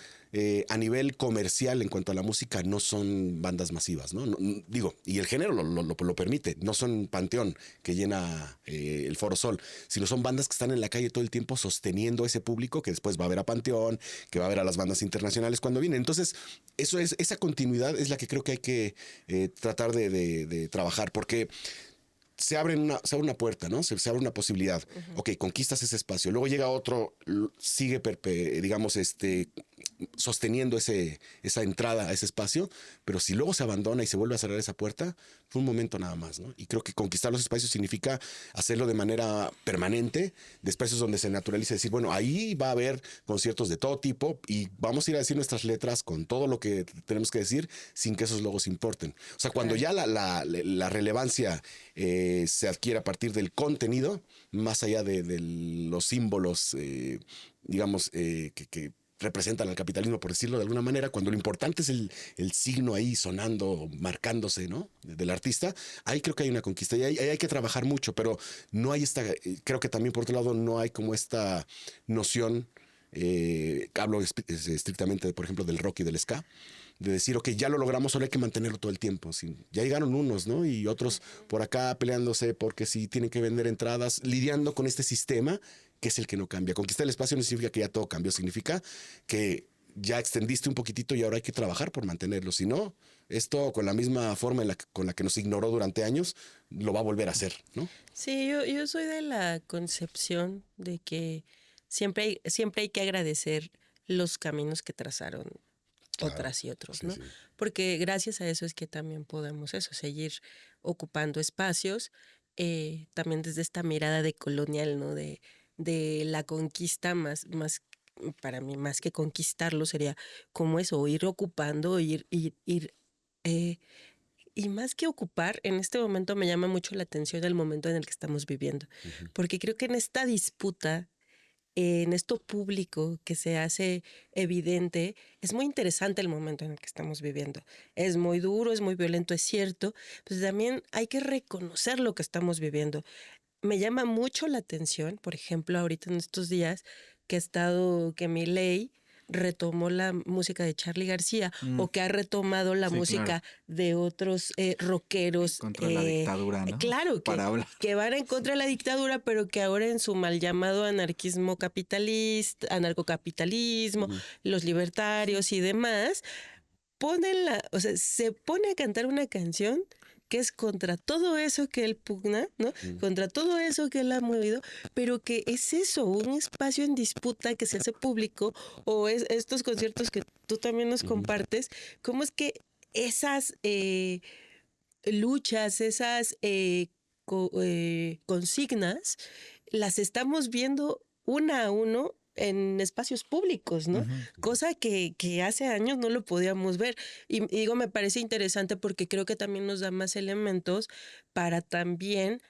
a nivel comercial en cuanto a la música no son bandas masivas, ¿no? Digo, y el género lo permite, no son Panteón que llena el Foro Sol, sino son bandas que están en la calle todo el tiempo sosteniendo ese público que después va a ver a Panteón, que va a ver a las bandas internacionales cuando vienen. Entonces, esa continuidad es la que creo que hay que tratar de trabajar, porque se abre una puerta, ¿no? Se abre una posibilidad. Ok, conquistas ese espacio. Luego llega otro, sigue, digamos, sosteniendo esa entrada a ese espacio, pero si luego se abandona y se vuelve a cerrar esa puerta, fue un momento nada más, ¿no? Y creo que conquistar los espacios significa hacerlo de manera permanente, de espacios donde se naturalice, decir, bueno, ahí va a haber conciertos de todo tipo y vamos a ir a decir nuestras letras con todo lo que tenemos que decir sin que esos logos importen. O sea, cuando ya la relevancia se adquiere a partir del contenido, más allá de los símbolos, digamos, que representan al capitalismo, por decirlo de alguna manera, cuando lo importante es el signo ahí sonando, marcándose, ¿no? Del artista, ahí creo que hay una conquista y ahí hay que trabajar mucho, pero no hay creo que también por otro lado no hay como esta noción, hablo estrictamente, por ejemplo, del rock y del ska, de decir, ok, ya lo logramos, solo hay que mantenerlo todo el tiempo. Sí, ya llegaron unos, ¿no? Y otros por acá peleándose porque sí tienen que vender entradas, lidiando con este sistema que es el que no cambia. Conquistar el espacio no significa que ya todo cambió, significa que ya extendiste un poquitito y ahora hay que trabajar por mantenerlo. Si no, esto con la misma forma con la que nos ignoró durante años, lo va a volver a hacer, ¿no? Sí, yo soy de la concepción de que siempre hay que agradecer los caminos que trazaron Claro, otras y otros, sí, ¿no? sí. Porque gracias a eso es que también podemos seguir ocupando espacios, también desde esta mirada de colonial, ¿no? De la conquista para mí, más que conquistarlo, sería como eso, ir ocupando, eh, y más que ocupar, en este momento me llama mucho la atención el momento en el que estamos viviendo, porque creo que en esta disputa en esto público que se hace evidente, es muy interesante el momento en el que estamos viviendo. Es muy duro, es muy violento, es cierto, pero también hay que reconocer lo que estamos viviendo. Me llama mucho la atención, por ejemplo, ahorita en estos días que Milei retomó la música de Charly García o que ha retomado la Sí, música claro. de otros rockeros. Contra la dictadura, ¿no? Claro, Para hablar. que van en contra de la dictadura, pero que ahora en su mal llamado anarquismo capitalista, anarcocapitalismo, los libertarios y demás, se pone a cantar una canción que es contra todo eso que él pugna, ¿no? Contra todo eso que él ha movido, pero que es eso, un espacio en disputa que se hace público, o es estos conciertos que tú también nos compartes, ¿cómo es que esas luchas, esas consignas, las estamos viendo una a uno en espacios públicos, ¿no? Cosa que hace años no lo podíamos ver. Y digo, me parece interesante porque creo que también nos da más elementos para también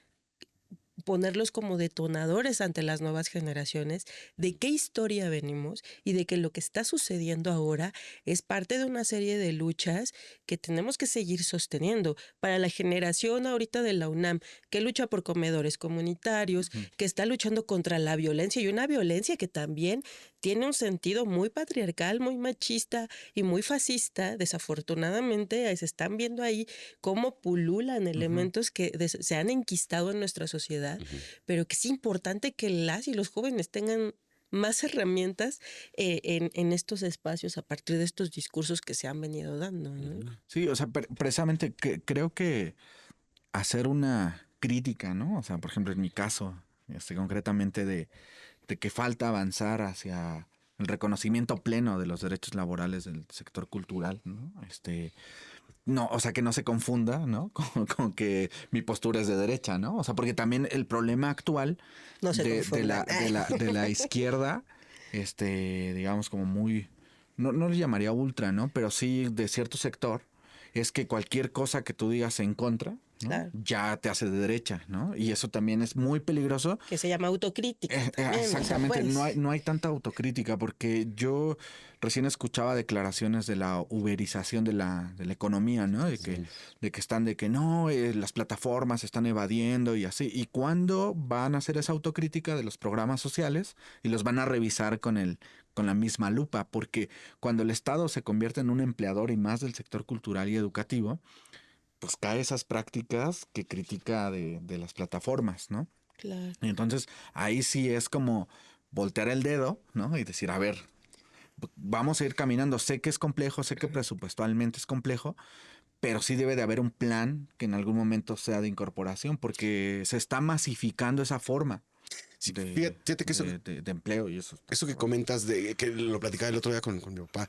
ponerlos como detonadores ante las nuevas generaciones de qué historia venimos y de que lo que está sucediendo ahora es parte de una serie de luchas que tenemos que seguir sosteniendo. Para la generación ahorita de la UNAM, que lucha por comedores comunitarios, que está luchando contra la violencia, y una violencia que también tiene un sentido muy patriarcal, muy machista y muy fascista. Desafortunadamente se están viendo ahí cómo pululan elementos que se han enquistado en nuestra sociedad, pero que es importante que las y los jóvenes tengan más herramientas en estos espacios a partir de estos discursos que se han venido dando, ¿no? Sí, o sea, precisamente creo que hacer una crítica, ¿no? O sea, por ejemplo, en mi caso, concretamente de que falta avanzar hacia el reconocimiento pleno de los derechos laborales del sector cultural, ¿no? No, o sea, que no se confunda, ¿no? Con que mi postura es de derecha, ¿no? O sea, porque también el problema actual No se de la izquierda, digamos como muy, no le llamaría ultra, ¿no? Pero sí de cierto sector, es que cualquier cosa que tú digas en contra, ¿no? Claro. Ya te hace de derecha, ¿no? Y eso también es muy peligroso. Que se llama autocrítica. También, Exactamente, o sea, pues, no hay tanta autocrítica porque yo recién escuchaba declaraciones de la uberización de la economía, ¿no? De que no, las plataformas están evadiendo y así. ¿Y cuándo van a hacer esa autocrítica de los programas sociales y los van a revisar con la misma lupa? Porque cuando el Estado se convierte en un empleador y más del sector cultural y educativo, pues cae esas prácticas que critica de las plataformas, ¿no? claro. Y entonces ahí sí es como voltear el dedo, ¿no? Y decir, a ver, vamos a ir caminando. Sé que es complejo, sé que presupuestalmente es complejo, pero sí debe de haber un plan que en algún momento sea de incorporación, porque se está masificando esa forma Sí, de, fíjate que de empleo y eso. eso que comentas, que lo platicaba el otro día con mi papá,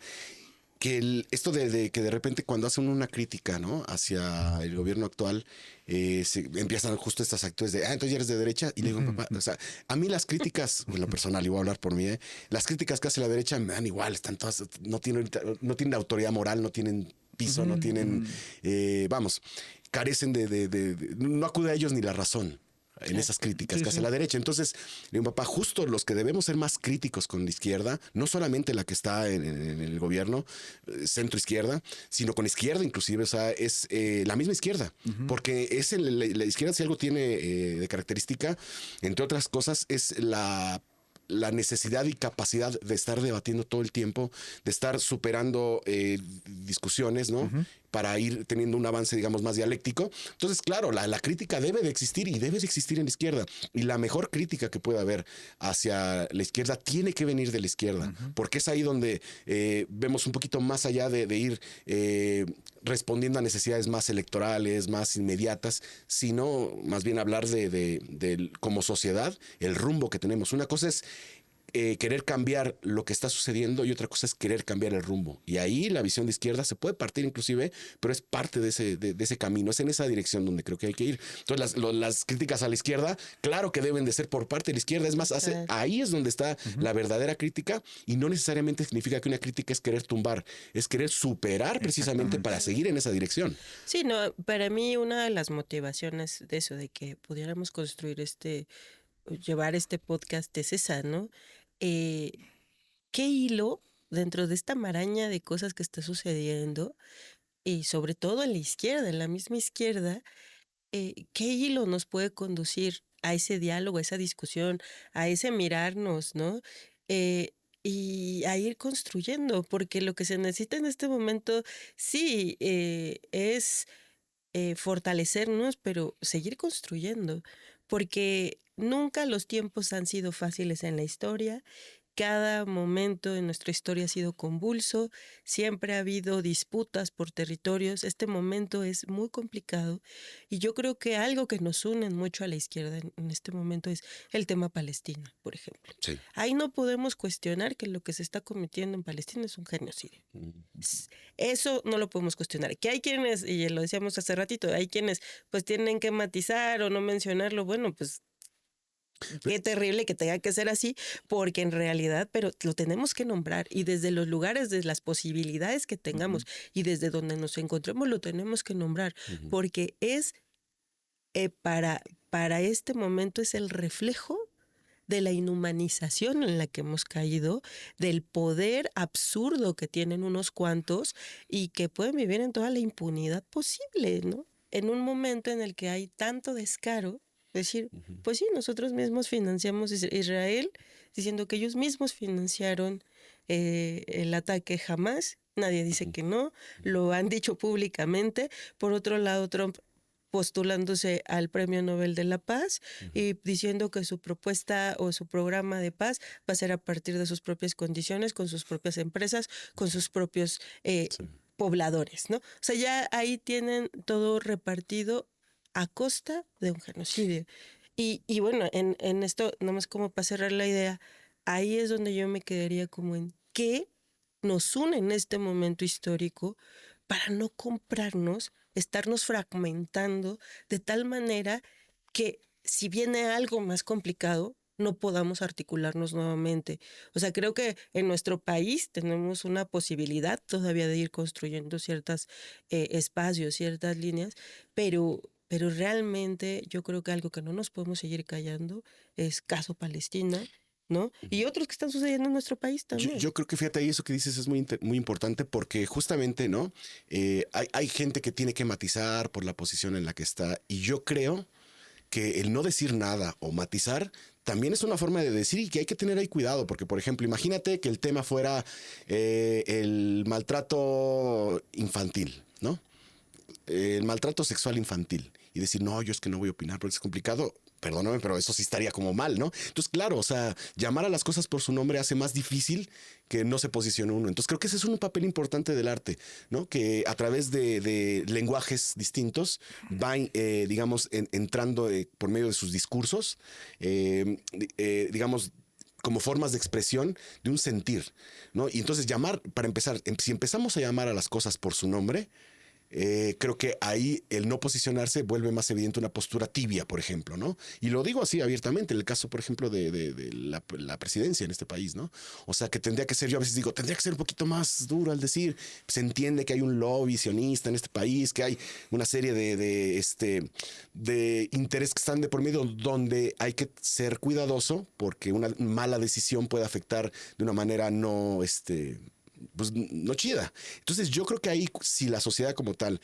que esto de que de repente cuando hacen una crítica, ¿no? Hacia el gobierno actual, se empiezan justo estas actitudes de, entonces ya eres de derecha. Y le digo, papá, o sea, a mí las críticas, en lo personal, y voy a hablar por mí, las críticas que hace la derecha me dan igual, están todas, no tienen autoridad moral, no tienen piso, no tienen, vamos, carecen no acude a ellos ni la razón en esas críticas que hace la derecha. Entonces, mi papá, justo los que debemos ser más críticos con la izquierda, no solamente la que está en el gobierno, centro izquierda, sino con izquierda inclusive, o sea, es la misma izquierda, porque es la izquierda si algo tiene de característica, entre otras cosas, es la necesidad y capacidad de estar debatiendo todo el tiempo, de estar superando discusiones, ¿no? Para ir teniendo un avance, digamos, más dialéctico. Entonces, claro, la crítica debe de existir y debe de existir en la izquierda. Y la mejor crítica que pueda haber hacia la izquierda tiene que venir de la izquierda, porque es ahí donde vemos un poquito más allá de ir respondiendo a necesidades más electorales, más inmediatas, sino más bien hablar de como sociedad, el rumbo que tenemos. Una cosa es querer cambiar lo que está sucediendo y otra cosa es querer cambiar el rumbo. Y ahí la visión de izquierda se puede partir inclusive, pero es parte de ese camino, es en esa dirección donde creo que hay que ir. Entonces las críticas a la izquierda, claro que deben de ser por parte de la izquierda, es más, ahí es donde está la verdadera crítica y no necesariamente significa que una crítica es querer tumbar, es querer superar precisamente para seguir en esa dirección. Sí, no, para mí una de las motivaciones de eso, de que pudiéramos construir llevar este podcast es esa, ¿no? ¿Qué hilo dentro de esta maraña de cosas que está sucediendo, y sobre todo en la izquierda, en la misma izquierda, qué hilo nos puede conducir a ese diálogo, a esa discusión, a ese mirarnos, ¿no? Y a ir construyendo, porque lo que se necesita en este momento, sí, es fortalecernos, pero seguir construyendo, porque nunca los tiempos han sido fáciles en la historia. Cada momento en nuestra historia ha sido convulso, siempre ha habido disputas por territorios. Este momento es muy complicado y yo creo que algo que nos une mucho a la izquierda en este momento es el tema Palestina, por ejemplo. Sí. Ahí no podemos cuestionar que lo que se está cometiendo en Palestina es un genocidio. Eso no lo podemos cuestionar. Que hay quienes, y lo decíamos hace ratito, hay quienes pues tienen que matizar o no mencionarlo. Bueno, pues qué terrible que tenga que ser así, porque en realidad, pero lo tenemos que nombrar y desde los lugares, desde las posibilidades que tengamos y desde donde nos encontremos, lo tenemos que nombrar, porque es para para este momento es el reflejo de la inhumanización en la que hemos caído, del poder absurdo que tienen unos cuantos y que pueden vivir en toda la impunidad posible, ¿no? En un momento en el que hay tanto descaro, decir, pues sí, nosotros mismos financiamos Israel, diciendo que ellos mismos financiaron el ataque Hamas, nadie dice que no, lo han dicho públicamente. Por otro lado, Trump postulándose al Premio Nobel de la Paz y diciendo que su propuesta o su programa de paz va a ser a partir de sus propias condiciones, con sus propias empresas, con sus propios pobladores, ¿no? O sea, ya ahí tienen todo repartido a costa de un genocidio. Y bueno, en esto, nomás como para cerrar la idea, ahí es donde yo me quedaría como en qué nos une en este momento histórico para no comprarnos, estarnos fragmentando de tal manera que si viene algo más complicado, no podamos articularnos nuevamente. O sea, creo que en nuestro país tenemos una posibilidad todavía de ir construyendo ciertos espacios, ciertas líneas, pero realmente yo creo que algo que no nos podemos seguir callando es caso Palestina, ¿no? Y otros que están sucediendo en nuestro país también. Yo creo que fíjate ahí, eso que dices es muy importante porque justamente, ¿no? Hay gente que tiene que matizar por la posición en la que está y yo creo que el no decir nada o matizar también es una forma de decir y que hay que tener ahí cuidado porque, por ejemplo, imagínate que el tema fuera el maltrato infantil, ¿no? El maltrato sexual infantil y decir, no, yo es que no voy a opinar porque es complicado. Perdóname, pero eso sí estaría como mal, ¿no? Entonces, claro, o sea, llamar a las cosas por su nombre hace más difícil que no se posicione uno. Entonces, creo que ese es un papel importante del arte, ¿no? Que a través de lenguajes distintos van, digamos, entrando por medio de sus discursos, digamos, como formas de expresión de un sentir, ¿no? Y entonces llamar, para empezar, si empezamos a llamar a las cosas por su nombre, creo que ahí el no posicionarse vuelve más evidente una postura tibia, por ejemplo, ¿no? Y lo digo así abiertamente, en el caso, por ejemplo, de la presidencia en este país, ¿no? O sea, que tendría que ser, yo a veces digo, tendría que ser un poquito más duro al decir, se entiende que hay un lobby sionista en este país, que hay una serie de intereses que están de por medio donde hay que ser cuidadoso porque una mala decisión puede afectar de una manera pues no chida. Entonces yo creo que ahí si la sociedad como tal,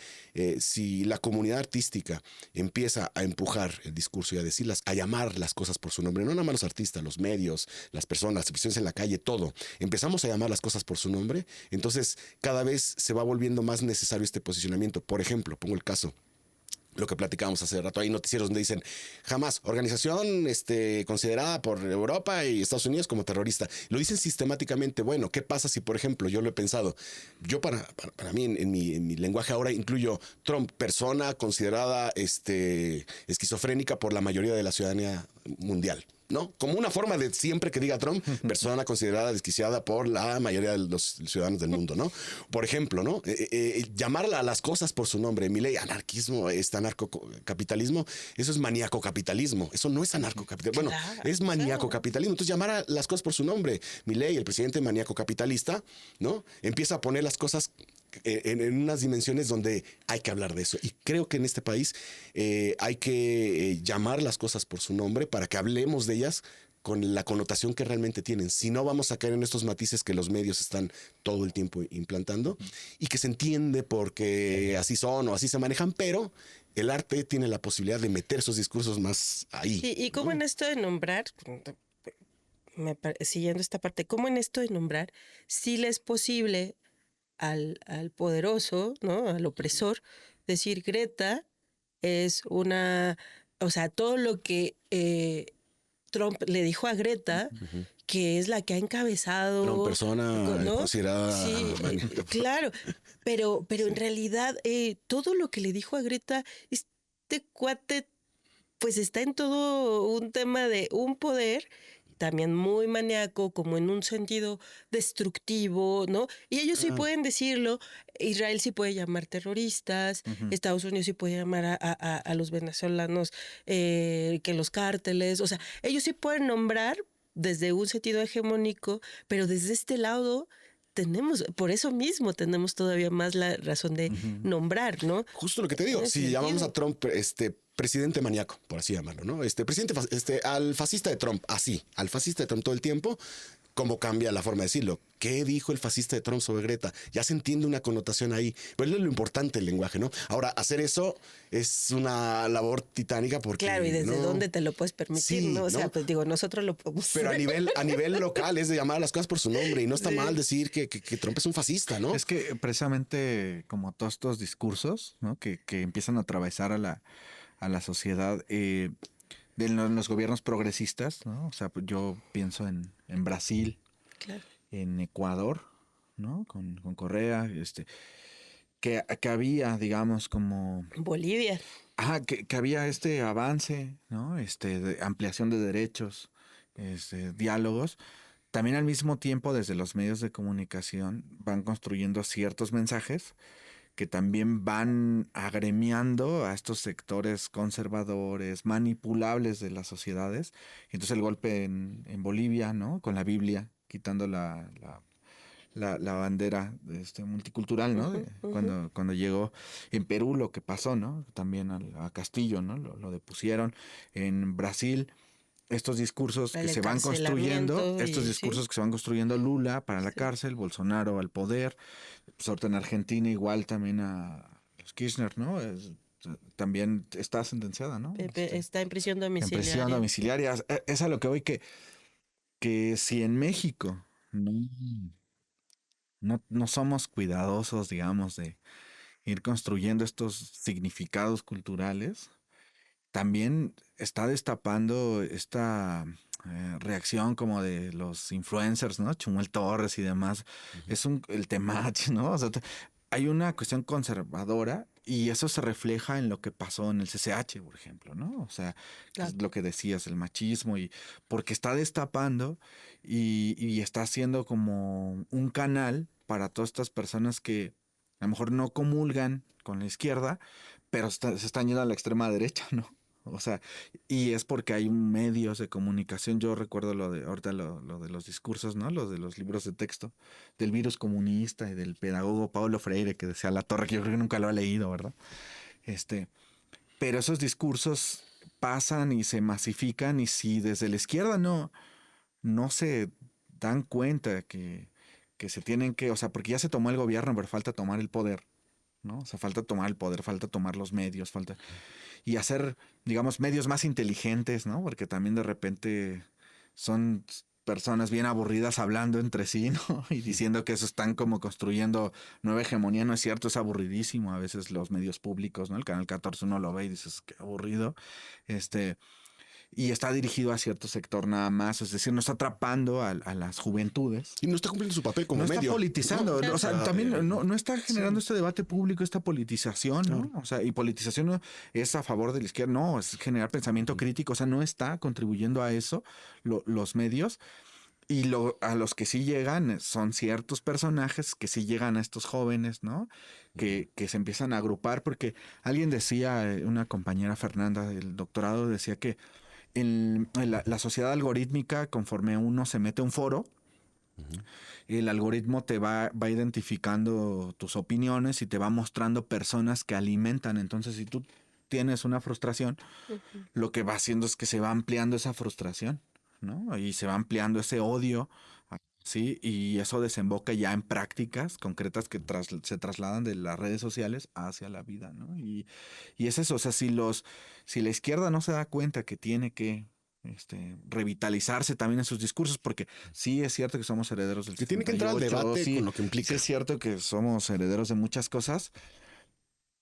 si la comunidad artística empieza a empujar el discurso y a decirlas, a llamar las cosas por su nombre, no nada más los artistas, los medios, las personas, las expresiones en la calle, todo, empezamos a llamar las cosas por su nombre, entonces cada vez se va volviendo más necesario este posicionamiento. Por ejemplo, pongo el caso, lo que platicábamos hace rato, hay noticieros donde dicen jamás, organización considerada por Europa y Estados Unidos como terrorista. Lo dicen sistemáticamente. Bueno, ¿qué pasa si, por ejemplo, yo lo he pensado? Yo para mí, en mi lenguaje ahora incluyo Trump, persona considerada esquizofrénica por la mayoría de la ciudadanía mundial, ¿no? Como una forma de siempre que diga Trump, persona considerada desquiciada por la mayoría de los ciudadanos del mundo, ¿no? Por ejemplo, ¿no? Llamar a las cosas por su nombre, Milei, anarquismo, anarcocapitalismo, eso es maníaco-capitalismo, eso no es anarcocapitalismo, bueno, Claro, es maníaco-capitalismo. Entonces llamar a las cosas por su nombre, Milei, el presidente maníaco-capitalista, ¿no? Empieza a poner las cosas en unas dimensiones donde hay que hablar de eso. Y creo que en este país hay que llamar las cosas por su nombre para que hablemos de ellas con la connotación que realmente tienen. Si no, vamos a caer en estos matices que los medios están todo el tiempo implantando y que se entiende porque así son o así se manejan, pero el arte tiene la posibilidad de meter esos discursos más ahí. Y como en esto de nombrar, siguiendo esta parte, como en esto de nombrar, sí le es posible al poderoso, ¿no? Al opresor, decir Greta es una, o sea, todo lo que Trump le dijo a Greta, que es la que ha encabezado. Una persona, ¿no?, considerada. Sí, claro, pero en realidad todo lo que le dijo a Greta, este cuate, pues está en todo un tema de un poder también muy maníaco, como en un sentido destructivo, ¿no? Y ellos sí pueden decirlo, Israel sí puede llamar terroristas, Estados Unidos sí puede llamar a los venezolanos que los cárteles, o sea, ellos sí pueden nombrar desde un sentido hegemónico, pero desde este lado tenemos, por eso mismo tenemos todavía más la razón de nombrar, ¿no? Justo lo que te digo, si llamamos a Trump presidente maníaco, por así llamarlo, ¿no? Al fascista de Trump, al fascista de Trump todo el tiempo. ¿Cómo cambia la forma de decirlo? ¿Qué dijo el fascista de Trump sobre Greta? Ya se entiende una connotación ahí. Pero es lo importante el lenguaje, ¿no? Ahora, hacer eso es una labor titánica porque... Claro, y desde ¿no? dónde te lo puedes permitir, Sí, ¿no? O ¿no? sea, pues digo, nosotros lo podemos Pero a nivel local es de llamar a las cosas por su nombre y no está Sí. mal decir que Trump es un fascista, ¿no? Es que precisamente como todos estos discursos, ¿no? que empiezan a atravesar a la sociedad de los gobiernos progresistas, ¿no? O sea, pues yo pienso en Brasil, Claro. en Ecuador, ¿no? Con Correa, que había, digamos, como... Bolivia. que había este avance, ¿no? De ampliación de derechos, diálogos. También al mismo tiempo, desde los medios de comunicación, van construyendo ciertos mensajes que también van agremiando a estos sectores conservadores, manipulables de las sociedades. Y entonces el golpe en Bolivia, ¿no? Con la Biblia, quitando la bandera multicultural, ¿no? Cuando llegó en Perú lo que pasó, ¿no? También a Castillo, ¿no? Lo depusieron. En Brasil, estos discursos El que se van construyendo, encarcelamiento estos y- discursos sí. que se van construyendo, Lula para la Sí. cárcel, Bolsonaro al poder, pues ahorita en Argentina igual también a los Kirchner, ¿no? También está sentenciada, ¿no? Está en prisión En prisión domiciliaria. domiciliaria. Es a lo que voy que si en México no somos cuidadosos, digamos, de ir construyendo estos significados culturales, también está destapando esta reacción como de los influencers, ¿no? Chumuel Torres y demás. Es el temach, ¿no? O sea, hay una cuestión conservadora y eso se refleja en lo que pasó en el CCH, por ejemplo, ¿no? O sea, que Claro. es lo que decías, el machismo, y porque está destapando y está haciendo como un canal para todas estas personas que a lo mejor no comulgan con la izquierda, pero se están yendo a la extrema derecha, ¿no? O sea, y es porque hay medios de comunicación. Yo recuerdo ahorita lo de los discursos, ¿no? Los de los libros de texto, del virus comunista y del pedagogo Paulo Freire que decía La Torre, que yo creo que nunca lo ha leído, ¿verdad? Este, pero esos discursos pasan y se masifican, y si desde la izquierda no se dan cuenta que se tienen que, o sea, porque ya se tomó el gobierno, pero falta tomar el poder, ¿no? O sea, falta tomar el poder, falta tomar los medios, y hacer, digamos, medios más inteligentes, ¿no? Porque también de repente son personas bien aburridas hablando entre sí, ¿no? Y diciendo que eso están como construyendo nueva hegemonía. No es cierto, es aburridísimo a veces los medios públicos, ¿no? El Canal 14 uno lo ve y dices, qué aburrido. Y está dirigido a cierto sector nada más, es decir, no está atrapando a las juventudes. Y no está cumpliendo su papel como No medio. está politizando, ¿no? o sea, también no está generando Sí. este debate público, esta politización, ¿no? Claro. O sea, y politización no es a favor de la izquierda, no, es generar pensamiento crítico, o sea, no está contribuyendo a eso los medios. Y a los que sí llegan son ciertos personajes que sí llegan a estos jóvenes, ¿no? Que se empiezan a agrupar, porque alguien decía, una compañera Fernanda del doctorado decía que en la sociedad algorítmica, conforme uno se mete a un foro, el algoritmo te va identificando tus opiniones y te va mostrando personas que alimentan. Entonces, si tú tienes una frustración, Ujú. lo que va haciendo es que se va ampliando esa frustración, ¿no? Y se va ampliando ese odio, ¿sí? Y eso desemboca ya en prácticas concretas que se trasladan de las redes sociales hacia la vida, ¿no? Y es eso, o sea, si la izquierda no se da cuenta que tiene que revitalizarse también en sus discursos, porque sí es cierto que somos herederos del Que tiene que entrar al 68, debate con sí, lo que sí implica. es cierto que somos herederos de muchas cosas,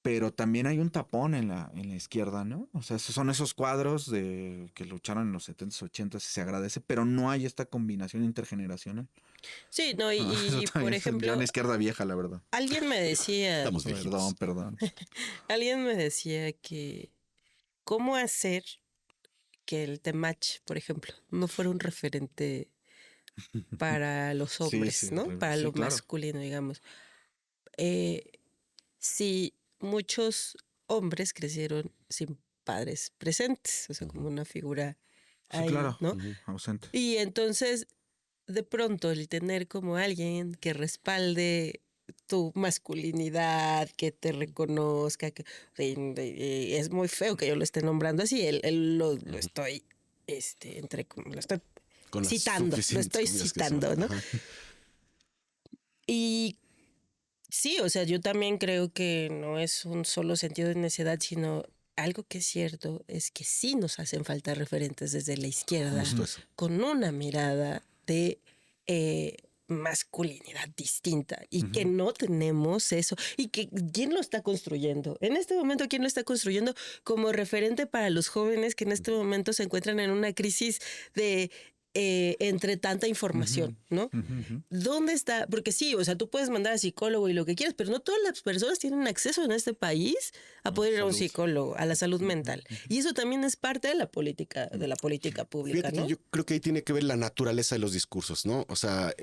pero también hay un tapón en la izquierda, ¿no? O sea, son esos cuadros que lucharon en los 70s, 80s y se agradece, pero no hay esta combinación intergeneracional. Sí, no, Eso por también es ya una ejemplo, izquierda vieja, la verdad. alguien me decía, Estamos Perdón, viejitos. perdón. alguien me decía que cómo hacer que el Temach, por ejemplo, no fuera un referente para los Sí, sí, hombres, ¿no? horrible. Para Sí, lo claro. masculino, digamos. Eh, si muchos hombres crecieron sin padres presentes, o sea, como Ujú, una figura Sí, ahí, claro. ¿no? ujú. Ausente. Y entonces, de pronto, el tener como alguien que respalde tu masculinidad, que te reconozca, que es muy feo que yo lo esté nombrando así, él lo estoy, lo estoy Con las citando, lo suficientes estoy comidas que citando, son. ¿no? Ajá. Y sí, o sea, yo también creo que no es un solo sentido de necedad, sino algo que es cierto es que sí nos hacen falta referentes desde la izquierda Justo eso. con una mirada de masculinidad distinta y que no tenemos eso y que quién lo está construyendo. En este momento, ¿quién lo está construyendo como referente para los jóvenes que en este momento se encuentran en una crisis de entre tanta información, ¿no? ¿Dónde está? Porque sí, o sea, tú puedes mandar a psicólogo y lo que quieras, pero no todas las personas tienen acceso en este país a poder ir a un psicólogo, a la salud mental. Y eso también es parte de la política pública, Fíjate ¿no? que yo creo que ahí tiene que ver la naturaleza de los discursos, ¿no? O sea,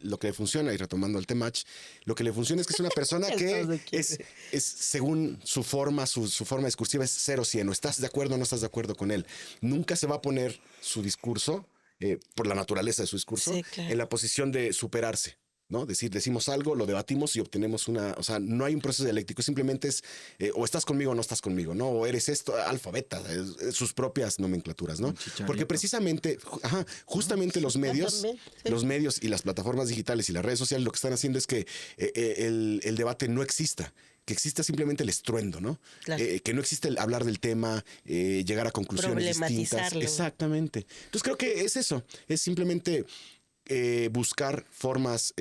lo que le funciona, y retomando el Temach, lo que le funciona es que es una persona que es según su forma, su forma discursiva es 0-100. O estás de acuerdo o no estás de acuerdo con él. Nunca se va a poner su discurso, por la naturaleza de su discurso, Sí, claro. en la posición de superarse. ¿No? Decimos algo, lo debatimos y obtenemos o sea, no hay un proceso dialéctico, simplemente es o estás conmigo o no estás conmigo, ¿no? O eres esto, alfa, beta, sus propias nomenclaturas, ¿no? Porque precisamente, justamente los medios, también, sí. los medios y las plataformas digitales y las redes sociales lo que están haciendo es que el debate no exista, que exista simplemente el estruendo, ¿no? Claro. Que no existe el hablar del tema, llegar a conclusiones distintas. Problematizarlo. Exactamente. Entonces creo que es eso, es simplemente buscar formas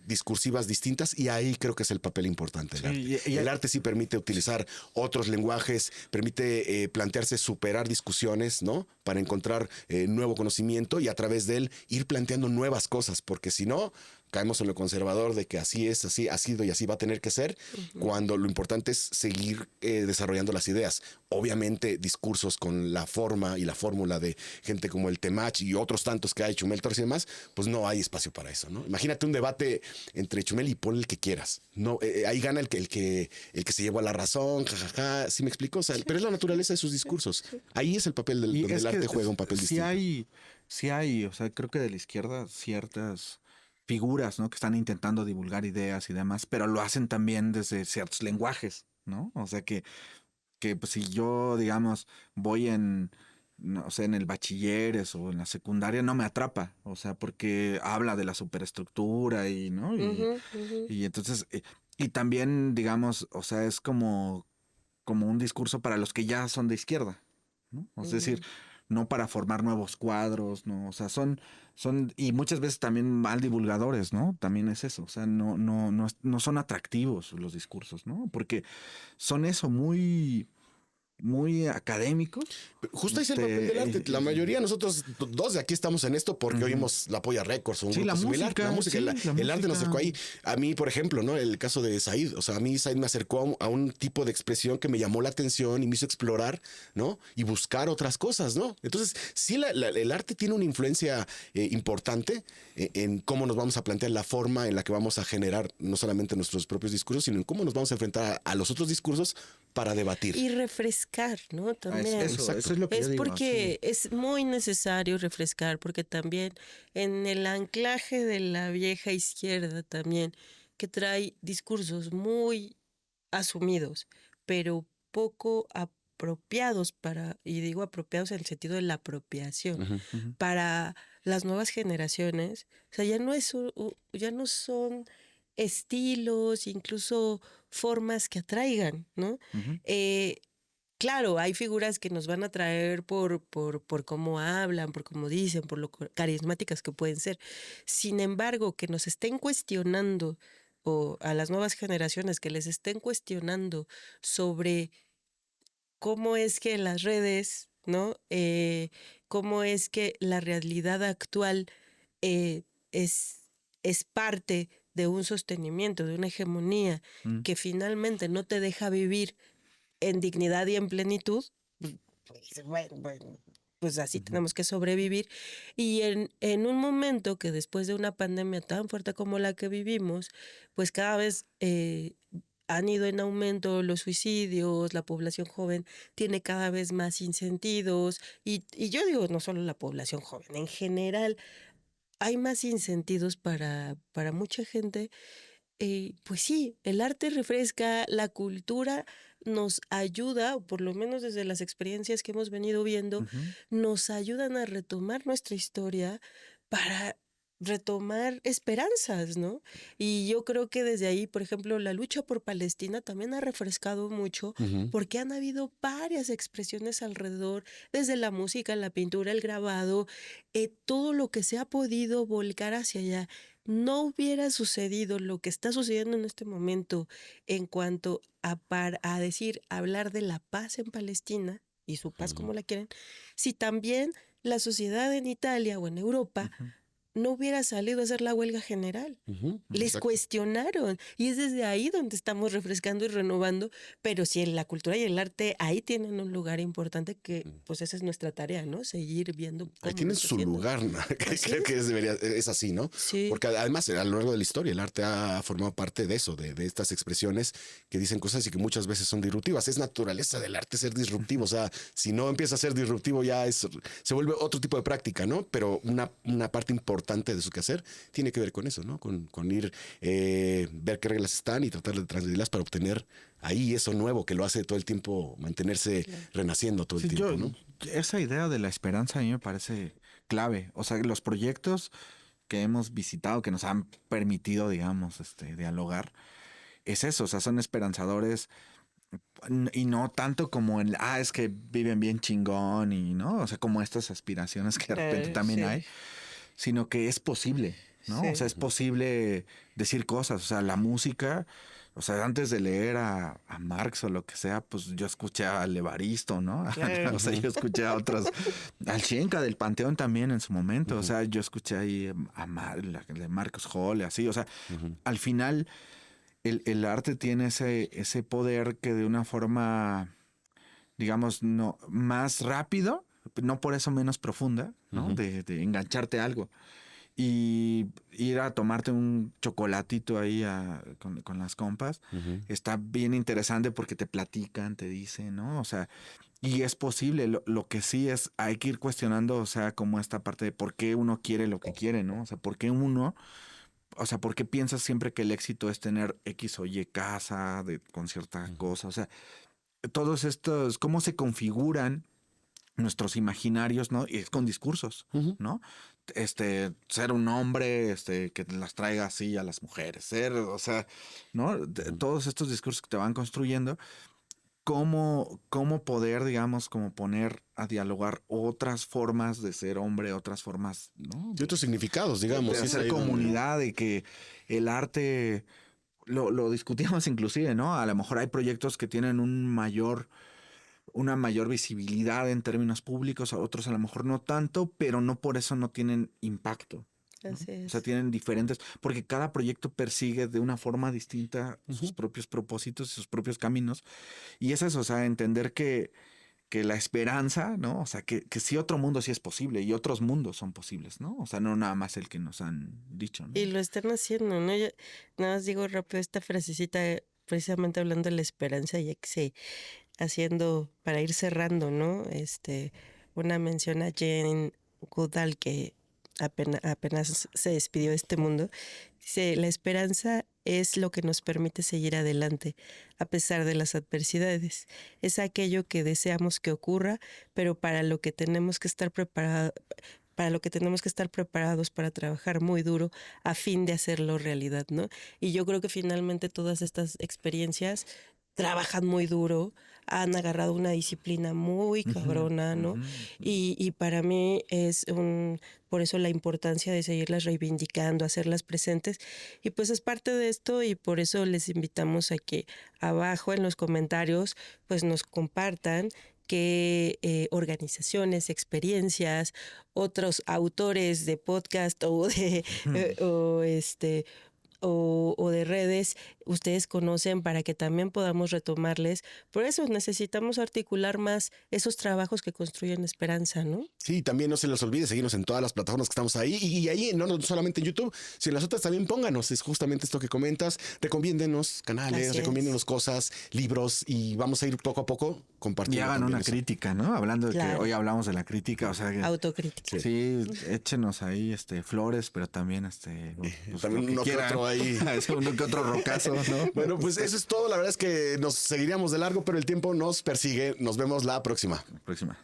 discursivas distintas y ahí creo que es el papel importante del arte. El arte sí permite utilizar otros lenguajes, permite plantearse superar discusiones, ¿no? Para encontrar nuevo conocimiento y a través de él ir planteando nuevas cosas, porque si no, caemos en lo conservador de que así es, así ha sido y así va a tener que ser, cuando lo importante es seguir desarrollando las ideas. Obviamente discursos con la forma y la fórmula de gente como el Temach y otros tantos que ha hecho Chumel Torres y demás, pues no hay espacio para eso, ¿no? Imagínate un debate entre Chumel y pon el que quieras. No, ahí gana el que se llevó a la razón, jajaja, ¿sí me explico? O sea, pero es la naturaleza de sus discursos. Ahí es el papel donde el arte juega un papel distinto. Sí hay, o sea, creo que de la izquierda ciertas figuras, ¿no? Que están intentando divulgar ideas y demás, pero lo hacen también desde ciertos lenguajes, ¿no? O sea que pues, si yo, digamos, voy no sé, en el bachilleres o en la secundaria, no me atrapa, o sea, porque habla de la superestructura y, ¿no? Y entonces, y también, digamos, o sea, es como un discurso para los que ya son de izquierda, ¿no? Es decir, no para formar nuevos cuadros, ¿no? O sea, y muchas veces también mal divulgadores, ¿no? También es eso, o sea, no son atractivos los discursos, ¿no? Porque son eso, muy académicos. Justo ahí es el papel del arte. La mayoría de nosotros dos de aquí estamos en esto porque oímos La Polla Records o un grupo similar. La música, el arte nos acercó ahí. A mí, por ejemplo, ¿no? El caso de Said. O sea, a mí Said me acercó a un tipo de expresión que me llamó la atención y me hizo explorar, ¿no? Y buscar otras cosas, ¿no? Entonces, sí, el arte tiene una influencia importante en cómo nos vamos a plantear la forma en la que vamos a generar no solamente nuestros propios discursos, sino en cómo nos vamos a enfrentar a los otros discursos para debatir. Y refrescar, ¿no? También. Eso es lo que yo digo, porque es muy necesario refrescar, porque también en el anclaje de la vieja izquierda también, que trae discursos muy asumidos, pero poco apropiados y digo apropiados en el sentido de la apropiación, para las nuevas generaciones. O sea, ya no son estilos, incluso formas que atraigan, ¿no? Claro, hay figuras que nos van a atraer por cómo hablan, por cómo dicen, por lo carismáticas que pueden ser. Sin embargo, que nos estén cuestionando, o a las nuevas generaciones que les estén cuestionando sobre cómo es que las redes, ¿no? Cómo es que la realidad actual eh, es parte de un sostenimiento, de una hegemonía que finalmente no te deja vivir en dignidad y en plenitud, pues así tenemos que sobrevivir. Y en un momento que después de una pandemia tan fuerte como la que vivimos, pues cada vez han ido en aumento los suicidios, la población joven tiene cada vez más sinsentidos, y yo digo, no solo la población joven, en general hay más sinsentidos para mucha gente. pues sí, el arte refresca, la cultura nos ayuda, o por lo menos desde las experiencias que hemos venido viendo, Ujú. nos ayudan a retomar nuestra historia para retomar esperanzas, ¿no? Y yo creo que desde ahí, por ejemplo, la lucha por Palestina también ha refrescado mucho Ujú. porque han habido varias expresiones alrededor, desde la música, la pintura, el grabado, todo lo que se ha podido volcar hacia allá. No hubiera sucedido lo que está sucediendo en este momento en cuanto a decir, hablar de la paz en Palestina y su paz Ujú. como la quieren, si también la sociedad en Italia o en Europa Ujú. no hubiera salido a hacer la huelga general. Ujú. Les Exacto. cuestionaron y es desde ahí donde estamos refrescando y renovando, pero sí la cultura y el arte ahí tienen un lugar importante que pues esa es nuestra tarea, ¿no? Seguir viendo Ahí cómo lo tienen está su haciendo. lugar, ¿no? Así Creo que es. es así, ¿no? Sí, Porque además a lo largo de la historia el arte ha formado parte de eso, de estas expresiones que dicen cosas y que muchas veces son disruptivas. Es naturaleza del arte ser disruptivo, o sea, si no empieza a ser disruptivo se vuelve otro tipo de práctica, ¿no? Pero una parte importante de su quehacer tiene que ver con eso, ¿no? Con ir, ver qué reglas están y tratar de transgredirlas para obtener ahí eso nuevo que lo hace todo el tiempo, mantenerse claro. renaciendo todo el Sí, tiempo, ¿no? esa idea de la esperanza a mí me parece clave. O sea, los proyectos que hemos visitado, que nos han permitido, digamos, dialogar, es eso, o sea, son esperanzadores y no tanto como es que viven bien chingón y, ¿no? O sea, como estas aspiraciones que de repente Claro, también sí, hay, sino que es posible, ¿no? O sí, sea, es posible decir cosas, o sea, la música, o sea, antes de leer a Marx o lo que sea, pues yo escuché al Evaristo, ¿no? claro. O sea, yo escuché a otros, al Shenka del Panteón también en su momento, o sea, yo escuché ahí la de Marcos Hall, así, o sea, Ujú. al final el arte tiene ese poder que de una forma, digamos, no, más rápido, no por eso menos profunda, ¿no? Ujú. De engancharte a algo y ir a tomarte un chocolatito ahí con las compas, Ujú. está bien interesante porque te platican, te dicen, ¿no? O sea, y es posible, lo que sí es, hay que ir cuestionando, o sea, como esta parte de por qué uno quiere lo que quiere, ¿no? O sea, por qué uno, o sea, por qué piensas siempre que el éxito es tener X o Y casa con cierta Ujú. cosa, o sea, todos estos, cómo se configuran nuestros imaginarios, ¿no? Y es con discursos, Ujú. ¿no? Ser un hombre, que las traiga así a las mujeres, o sea, ¿no? Ujú. Todos estos discursos que te van construyendo, cómo poder, digamos, como poner a dialogar otras formas de ser hombre, otras formas, ¿no? Y otros significados, De digamos, sí es hacer ahí donde. comunidad, de que el arte, lo discutíamos inclusive, ¿no? A lo mejor hay proyectos que tienen una mayor visibilidad en términos públicos, a otros a lo mejor no tanto, pero no por eso no tienen impacto, ¿no? Así O sea, es. tienen diferentes, porque cada proyecto persigue de una forma distinta sus Ujú. propios propósitos y sus propios caminos. Y es eso, o sea, entender que la esperanza, ¿no? O sea, que sí otro mundo sí es posible y otros mundos son posibles, ¿no? O sea, no nada más el que nos han dicho, ¿no? Y lo están haciendo, ¿no? Yo nada más digo rápido esta frasecita, precisamente hablando de la esperanza, ya que se haciendo, para ir cerrando, ¿no? Una mención a Jane Goodall que apenas se despidió de este mundo. Dice, la esperanza es lo que nos permite seguir adelante a pesar de las adversidades. Es aquello que deseamos que ocurra, pero para lo que tenemos que estar preparados para trabajar muy duro a fin de hacerlo realidad, ¿no? Y yo creo que finalmente todas estas experiencias trabajan muy duro, han agarrado una disciplina muy Ujú, cabrona, ¿no? ujú, ujú. Y para mí por eso la importancia de seguirlas reivindicando, hacerlas presentes. Y pues es parte de esto y por eso les invitamos a que abajo en los comentarios pues nos compartan qué organizaciones, experiencias, otros autores de podcast o de redes ustedes conocen para que también podamos retomarles. Por eso necesitamos articular más esos trabajos que construyen esperanza, ¿no? Sí, también no se les olvide seguirnos en todas las plataformas que estamos ahí y ahí no solamente en YouTube, sino en las otras también pónganos, es justamente esto que comentas, recomiéndenos canales, Así es. recomiéndenos cosas, libros y vamos a ir poco a poco compartiendo. Y hagan también una eso. crítica, ¿no? Hablando de que Claro. hoy hablamos de la crítica, o sea que Autocrítica. sí, échenos ahí flores, pero también pues, también lo que uno que quieran. otro ahí. Uno que otro rocazo, ¿no? Bueno, pues eso es todo. La verdad es que nos seguiríamos de largo, pero el tiempo nos persigue. Nos vemos la próxima. Próxima.